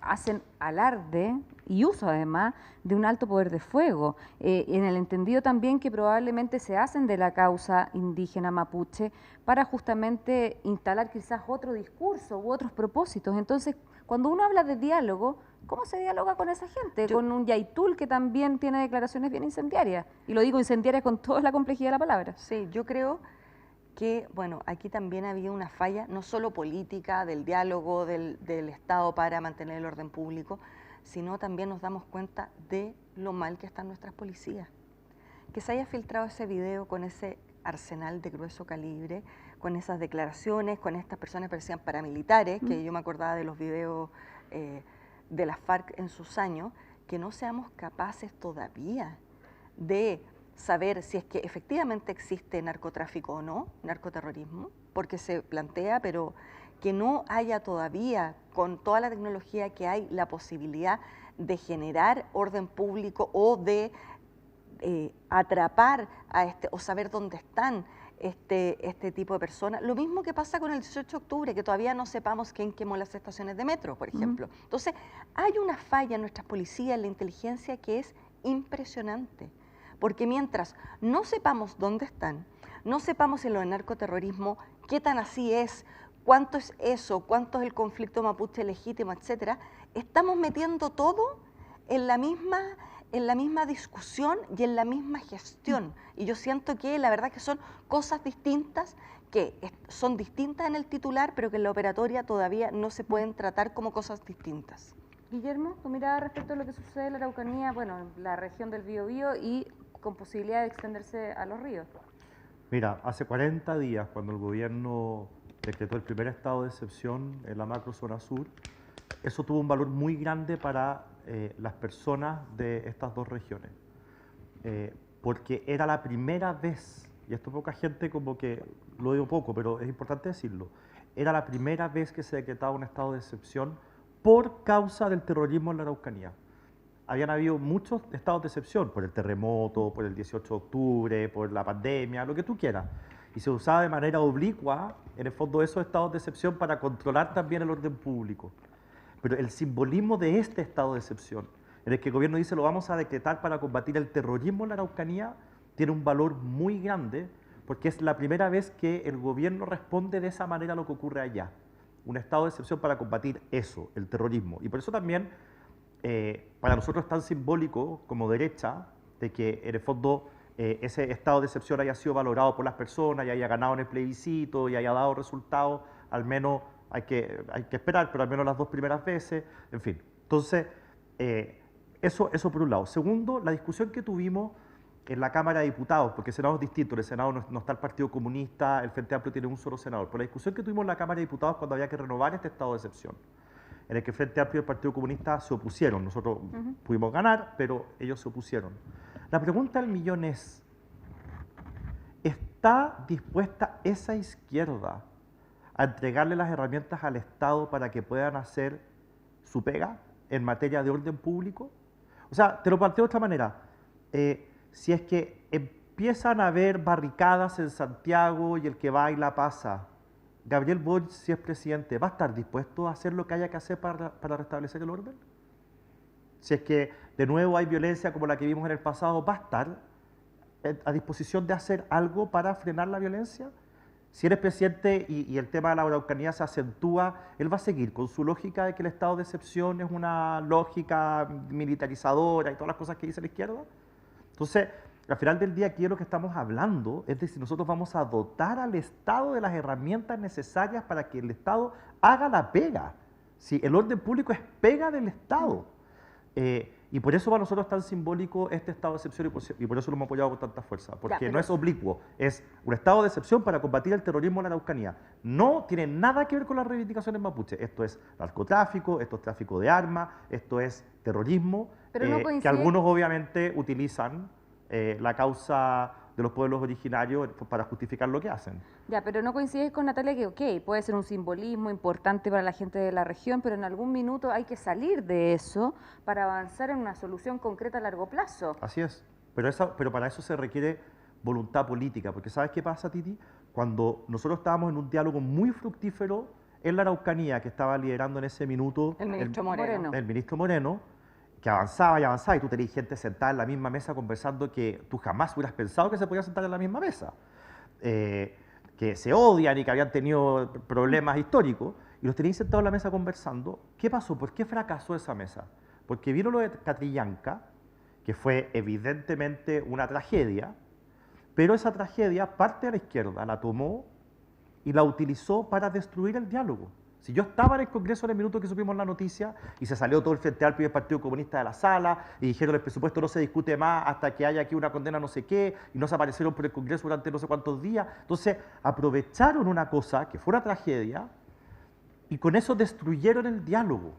S1: hacen alarde y uso además de un alto poder de fuego, en el entendido también que probablemente se hacen de la causa indígena mapuche para justamente instalar quizás otro discurso u otros propósitos. Entonces, cuando uno habla de diálogo, ¿cómo se dialoga con esa gente? Con un Yaitul que también tiene declaraciones bien incendiarias, y lo digo incendiarias con toda la complejidad de la palabra.
S2: Sí, yo creo que, bueno, aquí también había una falla, no solo política, del diálogo del Estado para mantener el orden público, sino también nos damos cuenta de lo mal que están nuestras policías. Que se haya filtrado ese video con ese arsenal de grueso calibre, con esas declaraciones, con estas personas que parecían paramilitares, que yo me acordaba de los videos de las FARC en sus años, que no seamos capaces todavía de saber si es que efectivamente existe narcotráfico o no, narcoterrorismo, porque se plantea, pero que no haya todavía, con toda la tecnología que hay, la posibilidad de generar orden público o de atrapar o saber dónde están este tipo de personas. Lo mismo que pasa con el 18 de octubre, que todavía no sepamos quién quemó las estaciones de metro, por ejemplo. Entonces, hay una falla en nuestras policías, en la inteligencia, que es impresionante. Porque mientras no sepamos dónde están, no sepamos en lo de narcoterrorismo qué tan así es, cuánto es eso, cuánto es el conflicto mapuche legítimo, etcétera, estamos metiendo todo en la misma discusión y en la misma gestión. Y yo siento que la verdad que son cosas distintas, que son distintas en el titular, pero que en la operatoria todavía no se pueden tratar como cosas distintas.
S1: Guillermo, tu mirada respecto a lo que sucede en la Araucanía, bueno, en la región del Biobío y con posibilidad de extenderse a los ríos.
S3: Mira, hace 40 días, cuando el gobierno decretó el primer estado de excepción en la macrozona sur, eso tuvo un valor muy grande para las personas de estas dos regiones, porque era la primera vez, y esto poca gente como que lo digo poco, pero es importante decirlo, era la primera vez que se decretaba un estado de excepción por causa del terrorismo en la Araucanía. Habían habido muchos estados de excepción, por el terremoto, por el 18 de octubre, por la pandemia, lo que tú quieras. Y se usaba de manera oblicua, en el fondo, esos estados de excepción para controlar también el orden público. Pero el simbolismo de este estado de excepción, en el que el gobierno dice lo vamos a decretar para combatir el terrorismo en la Araucanía, tiene un valor muy grande, porque es la primera vez que el gobierno responde de esa manera a lo que ocurre allá. Un estado de excepción para combatir eso, el terrorismo. Y por eso también, para nosotros es tan simbólico como derecha, de que en el fondo ese estado de excepción haya sido valorado por las personas y haya ganado en el plebiscito y haya dado resultados, al menos hay que esperar, pero al menos las dos primeras veces, en fin. Entonces, eso por un lado. Segundo, la discusión que tuvimos en la Cámara de Diputados, porque el Senado es distinto, en el Senado no está el Partido Comunista, el Frente Amplio tiene un solo senador, pero la discusión que tuvimos en la Cámara de Diputados cuando había que renovar este estado de excepción, en el que el Frente Amplio y el Partido Comunista se opusieron, nosotros pudimos ganar, pero ellos se opusieron. La pregunta del millón es, ¿está dispuesta esa izquierda a entregarle las herramientas al Estado para que puedan hacer su pega en materia de orden público? O sea, te lo planteo de otra manera. Si es que empiezan a haber barricadas en Santiago y el que baila pasa, Gabriel Boric, si es presidente, ¿va a estar dispuesto a hacer lo que haya que hacer para restablecer el orden? Si es que de nuevo hay violencia como la que vimos en el pasado, ¿va a estar a disposición de hacer algo para frenar la violencia? Si eres presidente y el tema de la Araucanía se acentúa, él va a seguir con su lógica de que el estado de excepción es una lógica militarizadora y todas las cosas que dice la izquierda. Entonces, al final del día, aquí de lo que estamos hablando es de si nosotros vamos a dotar al Estado de las herramientas necesarias para que el Estado haga la pega. Si el orden público es pega del Estado. Y por eso para nosotros es tan simbólico este estado de excepción y por eso lo hemos apoyado con tanta fuerza. Porque no es oblicuo, es un estado de excepción para combatir el terrorismo en la Araucanía. No tiene nada que ver con las reivindicaciones mapuche. Esto es narcotráfico, esto es tráfico de armas, esto es terrorismo, que algunos obviamente utilizan la causa de los pueblos originarios para justificar lo que hacen.
S1: Ya, pero no coincides con Natalia que, ok, puede ser un simbolismo importante para la gente de la región, pero en algún minuto hay que salir de eso para avanzar en una solución concreta a largo plazo.
S3: Así es, pero para eso se requiere voluntad política, porque ¿sabes qué pasa, Titi? Cuando nosotros estábamos en un diálogo muy fructífero en la Araucanía, que estaba liderando en ese minuto
S2: el ministro
S3: Moreno, que avanzaba y avanzaba, y tú tenías gente sentada en la misma mesa conversando que tú jamás hubieras pensado que se podía sentar en la misma mesa, que se odian y que habían tenido problemas históricos, y los tenías sentados en la mesa conversando. ¿Qué pasó? ¿Por qué fracasó esa mesa? Porque vino lo de Catrillanca, que fue evidentemente una tragedia, pero esa tragedia parte de la izquierda la tomó y la utilizó para destruir el diálogo. Si yo estaba en el Congreso en el minuto que supimos la noticia y se salió todo el Frente Amplio y el Partido Comunista de la sala y dijeron el presupuesto no se discute más hasta que haya aquí una condena no sé qué y no se aparecieron por el Congreso durante no sé cuántos días. Entonces aprovecharon una cosa que fue una tragedia y con eso destruyeron el diálogo.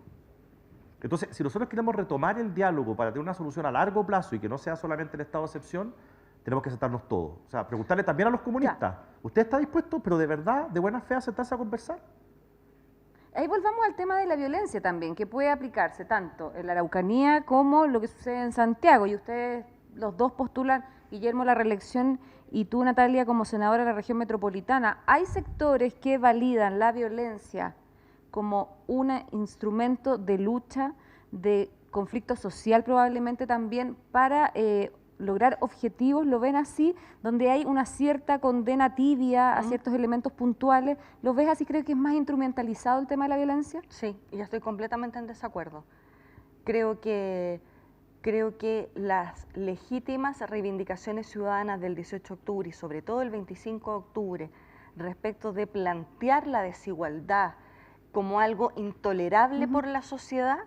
S3: Entonces, si nosotros queremos retomar el diálogo para tener una solución a largo plazo y que no sea solamente el estado de excepción, tenemos que sentarnos todos. O sea, preguntarle también a los comunistas, ¿usted está dispuesto, pero de verdad, de buena fe, a sentarse a conversar?
S1: Ahí volvamos al tema de la violencia también, que puede aplicarse tanto en la Araucanía como lo que sucede en Santiago. Y ustedes, los dos, postulan, Guillermo, la reelección y tú, Natalia, como senadora de la región metropolitana. ¿Hay sectores que validan la violencia como un instrumento de lucha, de conflicto social probablemente también, para lograr objetivos, lo ven así, donde hay una cierta condena tibia a ciertos elementos puntuales, ¿lo ves así? ¿Crees que es más instrumentalizado el tema de la violencia?
S2: Sí, y estoy completamente en desacuerdo. Creo que las legítimas reivindicaciones ciudadanas del 18 de octubre y sobre todo el 25 de octubre respecto de plantear la desigualdad como algo intolerable por la sociedad,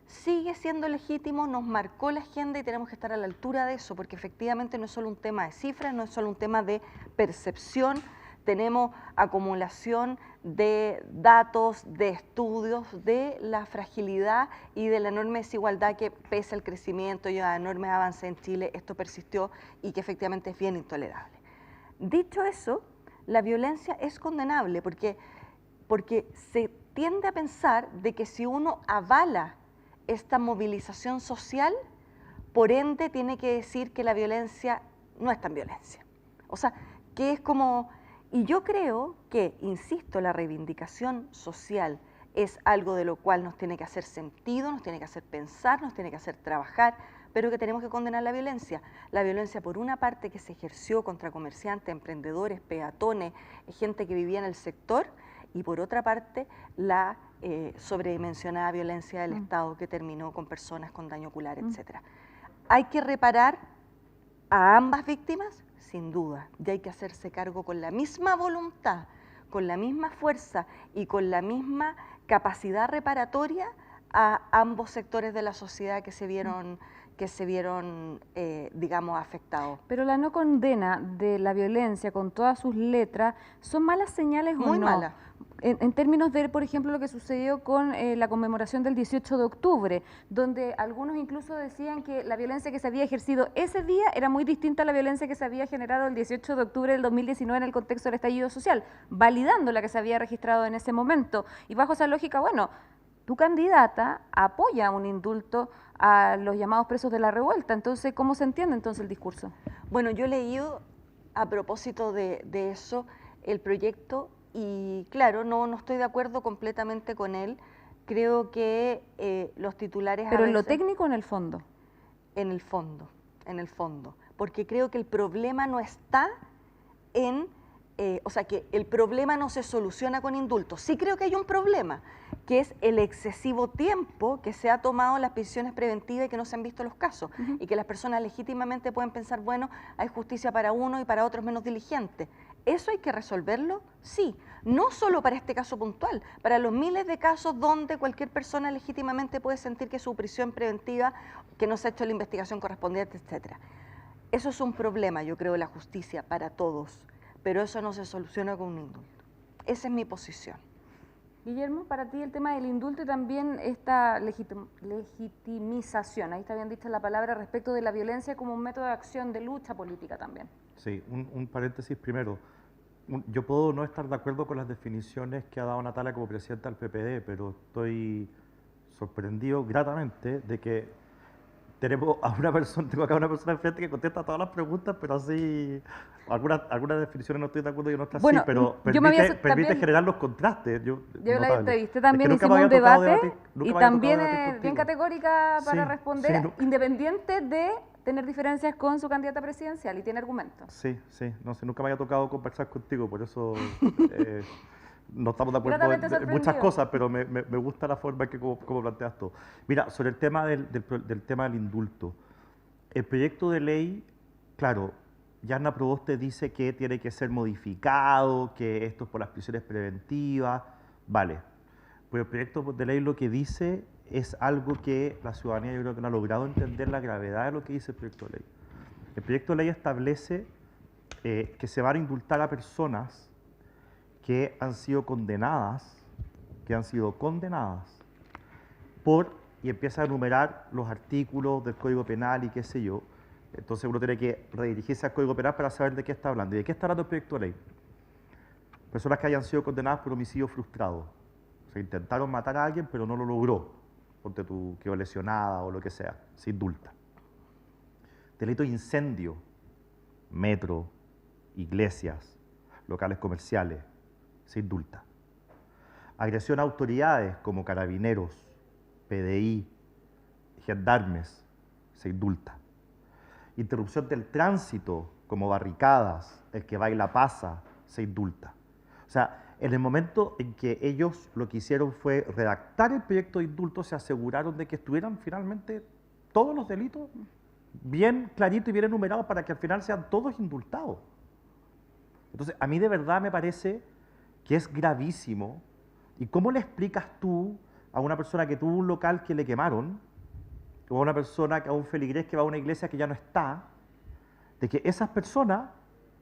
S2: sigue siendo legítimo, nos marcó la agenda y tenemos que estar a la altura de eso, porque efectivamente no es solo un tema de cifras, no es solo un tema de percepción, tenemos acumulación de datos, de estudios, de la fragilidad y de la enorme desigualdad que pese al crecimiento y a enormes avances en Chile, esto persistió y que efectivamente es bien intolerable. Dicho eso, la violencia es condenable porque se tiende a pensar de que si uno avala esta movilización social, por ende tiene que decir que la violencia no es tan violencia. O sea, que es como... Y yo creo que, insisto, la reivindicación social es algo de lo cual nos tiene que hacer sentido, nos tiene que hacer pensar, nos tiene que hacer trabajar, pero que tenemos que condenar la violencia. La violencia, por una parte, que se ejerció contra comerciantes, emprendedores, peatones, gente que vivía en el sector, y por otra parte, la sobredimensionada violencia del Estado que terminó con personas con daño ocular, etc. ¿Hay que reparar a ambas víctimas? Sin duda, y hay que hacerse cargo con la misma voluntad, con la misma fuerza y con la misma capacidad reparatoria a ambos sectores de la sociedad que se vieron, digamos, afectados.
S1: Pero la no condena de la violencia con todas sus letras, ¿son malas señales o no?
S2: Muy malas.
S1: En términos de, por ejemplo, lo que sucedió con la conmemoración del 18 de octubre, donde algunos incluso decían que la violencia que se había ejercido ese día era muy distinta a la violencia que se había generado el 18 de octubre del 2019 en el contexto del estallido social, validando la que se había registrado en ese momento. Y bajo esa lógica, bueno, tu candidata apoya un indulto a los llamados presos de la revuelta. Entonces, ¿cómo se entiende entonces el discurso?
S2: Bueno, yo he leído a propósito de eso el proyecto y claro, no estoy de acuerdo completamente con él. Creo que los titulares...
S1: ¿Pero en lo técnico o en el fondo?
S2: En el fondo, porque creo que el problema no está en... o sea, que el problema no se soluciona con indultos. Sí creo que hay un problema, que es el excesivo tiempo que se ha tomado las prisiones preventivas y que no se han visto los casos, y que las personas legítimamente pueden pensar, bueno, hay justicia para uno y para otros menos diligentes. ¿Eso hay que resolverlo? Sí, no solo para este caso puntual, para los miles de casos donde cualquier persona legítimamente puede sentir que su prisión preventiva, que no se ha hecho la investigación correspondiente, etcétera. Eso es un problema, yo creo, de la justicia para todos, pero eso no se soluciona con un indulto. Esa es mi posición.
S1: Guillermo, para ti el tema del indulto y también esta legitimización, ahí está bien dicha la palabra, respecto de la violencia como un método de acción, de lucha política también.
S3: Sí, un paréntesis primero. Yo puedo no estar de acuerdo con las definiciones que ha dado Natalia como presidenta del PPD, pero estoy sorprendido gratamente de que tengo acá una persona enfrente que contesta todas las preguntas, pero así, algunas definiciones no estoy de acuerdo y otras
S1: bueno,
S3: sí, pero permite generar los contrastes. Yo
S1: la entrevisté también, hicimos un debate y también es bien categórica para responder, independiente de tener diferencias con su candidata presidencial y tiene argumentos.
S3: Sí, no sé, nunca me había tocado conversar contigo, por eso no estamos de acuerdo en muchas cosas, pero me gusta la forma en que como planteas todo. Mira, sobre el tema del tema del indulto, el proyecto de ley, claro, Yarna Proboste dice que tiene que ser modificado, que esto es por las prisiones preventivas, vale, pero el proyecto de ley lo que dice es algo que la ciudadanía yo creo que no ha logrado entender la gravedad de lo que dice el proyecto de ley. El proyecto de ley establece que se van a indultar a personas que han sido condenadas, y empieza a enumerar los artículos del Código Penal y qué sé yo. Entonces uno tiene que redirigirse al Código Penal para saber de qué está hablando. ¿Y de qué está hablando el proyecto de ley? Personas que hayan sido condenadas por homicidio frustrado. O sea, intentaron matar a alguien, pero no lo logró. Ponte tú, quedó lesionada o lo que sea, se indulta. Delito de incendio, metro, iglesias, locales comerciales, se indulta. Agresión a autoridades como carabineros, PDI, gendarmes, se indulta. interrupción del tránsito, como barricadas, el que baila pasa, se indulta. O sea, en el momento en que ellos lo que hicieron fue redactar el proyecto de indulto, se aseguraron de que estuvieran finalmente todos los delitos bien claritos y bien enumerados para que al final sean todos indultados. Entonces, a mí de verdad me parece que es gravísimo. ¿Y cómo le explicas tú a una persona que tuvo un local que le quemaron, o a una persona, a un feligrés que va a una iglesia que ya no está, de que esas personas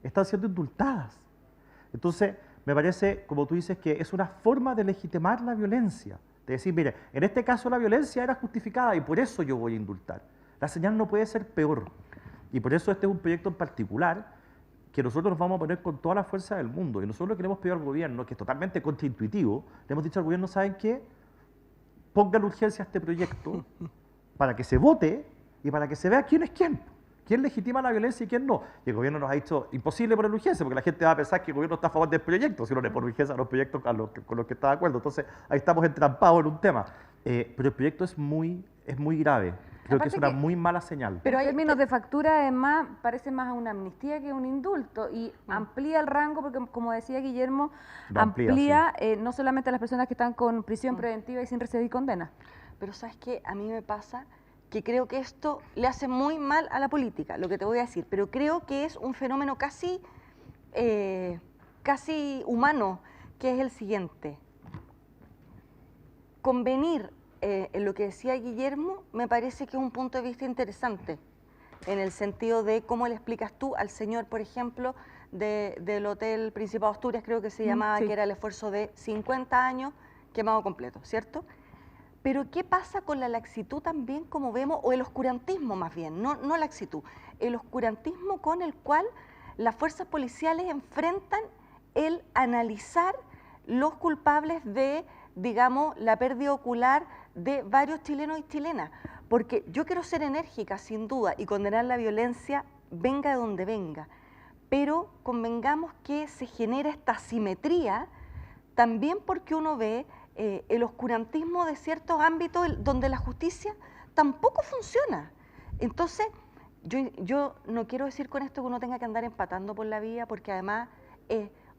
S3: están siendo indultadas? Entonces, me parece, como tú dices, que es una forma de legitimar la violencia. De decir, mire, en este caso la violencia era justificada y por eso yo voy a indultar. La señal no puede ser peor. Y por eso este es un proyecto en particular que nosotros nos vamos a poner con toda la fuerza del mundo. Y nosotros le queremos pedir al gobierno, que es totalmente contraintuitivo, le hemos dicho al gobierno, ¿saben qué? Pongan urgencia a este proyecto para que se vote y para que se vea quién es quién legitima la violencia y quién no. Y el gobierno nos ha dicho imposible poner urgencia, porque la gente va a pensar que el gobierno está a favor del proyecto, si no le pone urgencia a los proyectos con los que está de acuerdo. Entonces, ahí estamos entrampados en un tema. Pero el proyecto es muy grave. Creo que es una muy mala señal.
S1: Pero en términos de factura, además, parece más a una amnistía que un indulto y amplía el rango, porque como decía Guillermo, amplía sí. No solamente a las personas que están con prisión preventiva y sin recibir condena.
S2: Pero ¿sabes qué? A mí me pasa que creo que esto le hace muy mal a la política, lo que te voy a decir, pero creo que es un fenómeno casi humano, que es el siguiente. Convenir en lo que decía Guillermo me parece que es un punto de vista interesante, en el sentido de cómo le explicas tú al señor, por ejemplo, del Hotel Principado de Asturias, creo que se llamaba, sí, que era el esfuerzo de 50 años quemado completo, ¿cierto? Pero ¿qué pasa con la laxitud también, como vemos, o el oscurantismo más bien, no laxitud, el oscurantismo con el cual las fuerzas policiales enfrentan el analizar los culpables de, digamos, la pérdida ocular de varios chilenos y chilenas? Porque yo quiero ser enérgica, sin duda, y condenar la violencia, venga de donde venga, pero convengamos que se genera esta asimetría también porque uno ve el oscurantismo de ciertos ámbitos donde la justicia tampoco funciona. Entonces, yo no quiero decir con esto que uno tenga que andar empatando por la vía, porque además,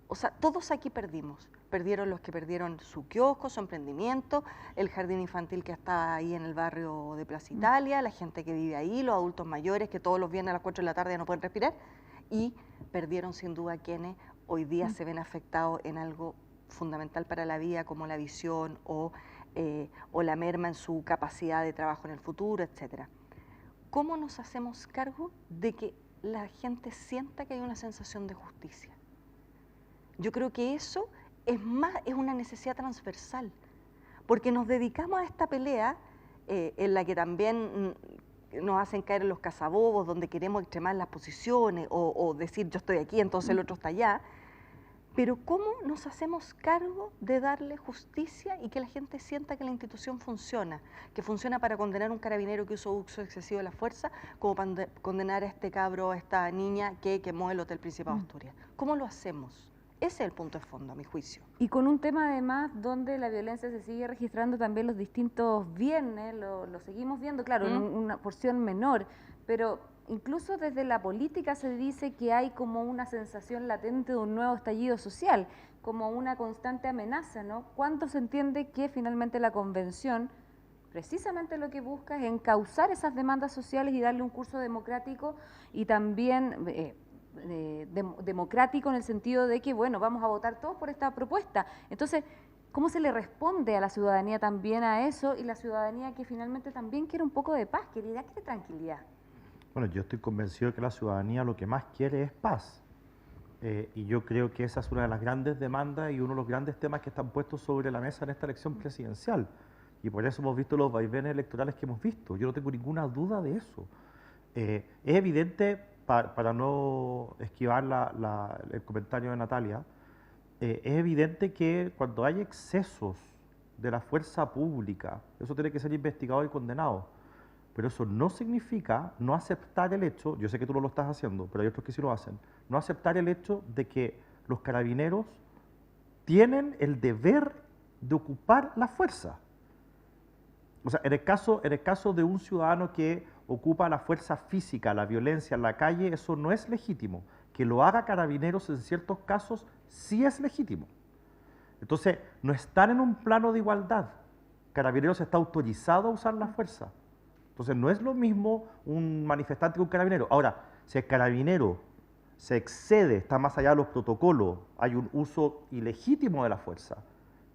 S2: o sea, todos aquí perdimos. Perdieron los que perdieron su kiosco, su emprendimiento, el jardín infantil que está ahí en el barrio de Plaza Italia, la gente que vive ahí, los adultos mayores que todos los viernes a las 4 de la tarde ya no pueden respirar, y perdieron sin duda quienes hoy día se ven afectados en algo fundamental para la vida, como la visión o la merma en su capacidad de trabajo en el futuro, etcétera. ¿Cómo nos hacemos cargo de que la gente sienta que hay una sensación de justicia? Yo creo que eso es una necesidad transversal, porque nos dedicamos a esta pelea en la que también nos hacen caer en los cazabobos, donde queremos extremar las posiciones o decir yo estoy aquí, entonces el otro está allá. Pero ¿cómo nos hacemos cargo de darle justicia y que la gente sienta que la institución funciona? Que funciona para condenar a un carabinero que usó uso excesivo de la fuerza, como para condenar a este cabro, a esta niña que quemó el Hotel Principado de Asturias. ¿Cómo lo hacemos? Ese es el punto de fondo, a mi juicio.
S1: Y con un tema además donde la violencia se sigue registrando también los distintos viernes, lo seguimos viendo, claro, en una porción menor, pero incluso desde la política se dice que hay como una sensación latente de un nuevo estallido social, como una constante amenaza, ¿no? ¿Cuánto se entiende que finalmente la convención precisamente lo que busca es encauzar esas demandas sociales y darle un curso democrático y también democrático en el sentido de que, bueno, vamos a votar todos por esta propuesta? Entonces, ¿cómo se le responde a la ciudadanía también a eso? Y la ciudadanía que finalmente también quiere un poco de paz, quiere tranquilidad.
S3: Bueno, yo estoy convencido de que la ciudadanía lo que más quiere es paz. Y yo creo que esa es una de las grandes demandas y uno de los grandes temas que están puestos sobre la mesa en esta elección presidencial. Y por eso hemos visto los vaivenes electorales que hemos visto. Yo no tengo ninguna duda de eso. Es evidente, para no esquivar el comentario de Natalia, es evidente que cuando hay excesos de la fuerza pública, eso tiene que ser investigado y condenado. Pero eso no significa no aceptar el hecho, yo sé que tú no lo estás haciendo, pero hay otros que sí lo hacen, no aceptar el hecho de que los carabineros tienen el deber de ocupar la fuerza. O sea, en el caso de un ciudadano que ocupa la fuerza física, la violencia en la calle, eso no es legítimo. Que lo haga Carabineros en ciertos casos sí es legítimo. Entonces, no están en un plano de igualdad. Carabineros está autorizado a usar la fuerza. Entonces, no es lo mismo un manifestante que un carabinero. Ahora, si el carabinero se excede, está más allá de los protocolos, hay un uso ilegítimo de la fuerza,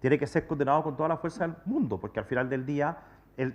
S3: tiene que ser condenado con toda la fuerza del mundo, porque al final del día él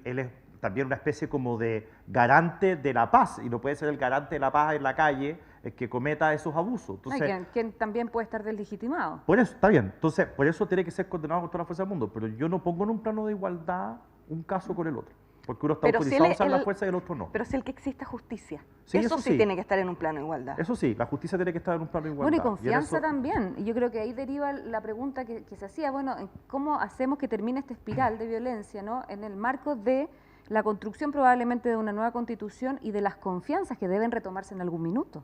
S3: es también una especie como de garante de la paz, y no puede ser el garante de la paz en la calle el que cometa esos abusos. Entonces,
S1: quien también puede estar deslegitimado.
S3: por eso, está bien, entonces por eso tiene que ser condenado con toda la fuerza del mundo, pero yo no pongo en un plano de igualdad un caso con el otro. Porque uno está autorizado a usar la fuerza y el otro no.
S2: Pero si el que exista justicia.
S3: Sí,
S2: eso sí tiene que estar en un plano de igualdad.
S3: Eso sí, la justicia tiene que estar en un plano de igualdad.
S1: Bueno, y confianza también. Y yo creo que ahí deriva la pregunta que se hacía, bueno, ¿cómo hacemos que termine esta espiral de violencia, ¿no? En el marco de la construcción probablemente de una nueva constitución y de las confianzas que deben retomarse en algún minuto.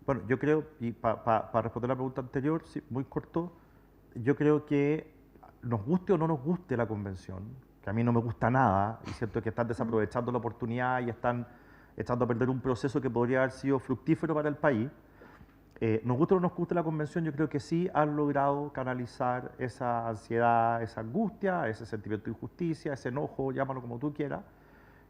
S3: Bueno, yo creo, y para responder la pregunta anterior, sí, muy corto, yo creo que nos guste o no nos guste la convención, que a mí no me gusta nada, y siento que están desaprovechando la oportunidad y están echando a perder un proceso que podría haber sido fructífero para el país. Nos guste o no nos guste la convención, yo creo que sí han logrado canalizar esa ansiedad, esa angustia, ese sentimiento de injusticia, ese enojo, llámalo como tú quieras,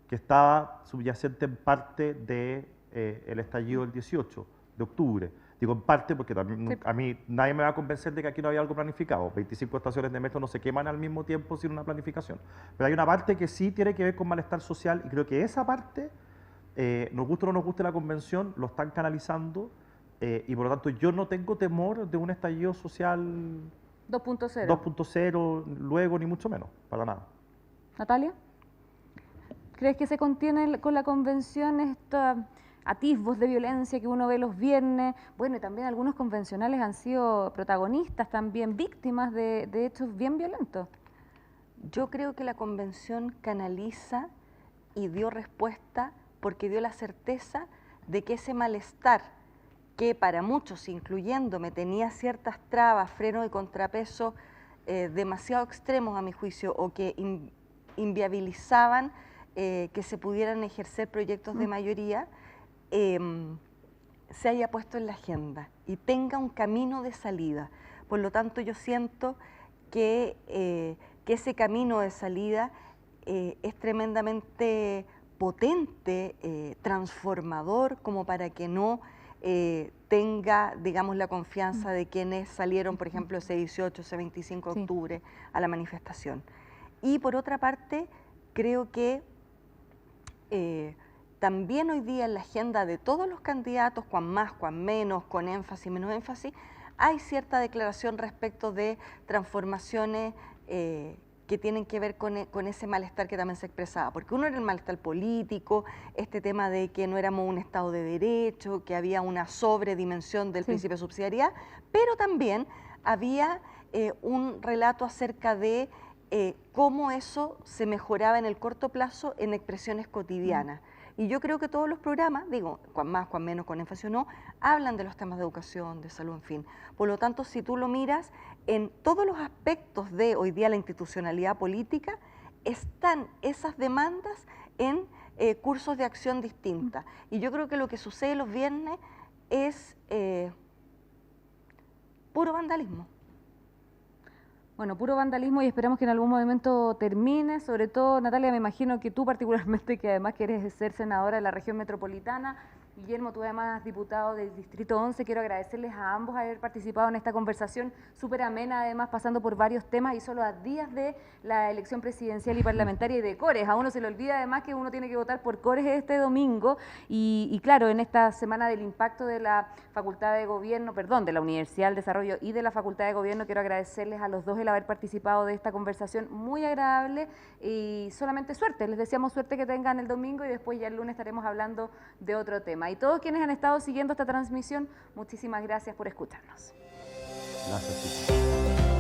S3: que estaba subyacente en parte del estallido del 18 de octubre. Digo en parte porque también sí. A mí nadie me va a convencer de que aquí no había algo planificado. 25 estaciones de metro no se queman al mismo tiempo sin una planificación. Pero hay una parte que sí tiene que ver con malestar social y creo que esa parte, nos guste o no nos guste la convención, lo están canalizando y por lo tanto yo no tengo temor de un estallido social 2.0 luego ni mucho menos, para nada.
S1: Natalia, ¿crees que se contiene con la convención esta atisbos de violencia que uno ve los viernes? Bueno, y también algunos convencionales han sido protagonistas, también víctimas de hechos bien violentos.
S2: Yo creo que la convención canaliza y dio respuesta porque dio la certeza de que ese malestar que para muchos, incluyéndome, tenía ciertas trabas, frenos y contrapesos demasiado extremos a mi juicio o que inviabilizaban que se pudieran ejercer proyectos de mayoría, se haya puesto en la agenda y tenga un camino de salida. Por lo tanto, yo siento que ese camino de salida es tremendamente potente, transformador, como para que no tenga, digamos, la confianza de quienes salieron, por ejemplo, ese 18, ese 25 de octubre a la manifestación. Y por otra parte, creo que también hoy día en la agenda de todos los candidatos, cuan más, cuan menos, con énfasis, menos énfasis, hay cierta declaración respecto de transformaciones que tienen que ver con ese malestar que también se expresaba, porque uno era el malestar político, este tema de que no éramos un Estado de Derecho, que había una sobredimensión del principio de subsidiariedad, pero también había un relato acerca de cómo eso se mejoraba en el corto plazo en expresiones cotidianas. Y yo creo que todos los programas, digo, cuan más, cuan menos, con énfasis o no, hablan de los temas de educación, de salud, en fin. Por lo tanto, si tú lo miras, en todos los aspectos de hoy día la institucionalidad política, están esas demandas en cursos de acción distintas. Y yo creo que lo que sucede los viernes es puro vandalismo.
S1: Bueno, puro vandalismo y esperamos que en algún momento termine. Sobre todo, Natalia, me imagino que tú particularmente, que además quieres ser senadora de la región metropolitana, Guillermo, tú además diputado del Distrito 11, quiero agradecerles a ambos haber participado en esta conversación súper amena, además pasando por varios temas y solo a días de la elección presidencial y parlamentaria y de Cores. A uno se le olvida además que uno tiene que votar por Cores este domingo y claro, en esta semana del impacto de la Facultad de Gobierno, perdón, de la Universidad del Desarrollo y de la Facultad de Gobierno, quiero agradecerles a los dos el haber participado de esta conversación muy agradable y solamente suerte. Les deseamos suerte que tengan el domingo y después ya el lunes estaremos hablando de otro tema. Y todos quienes han estado siguiendo esta transmisión, muchísimas gracias por escucharnos.
S3: Gracias.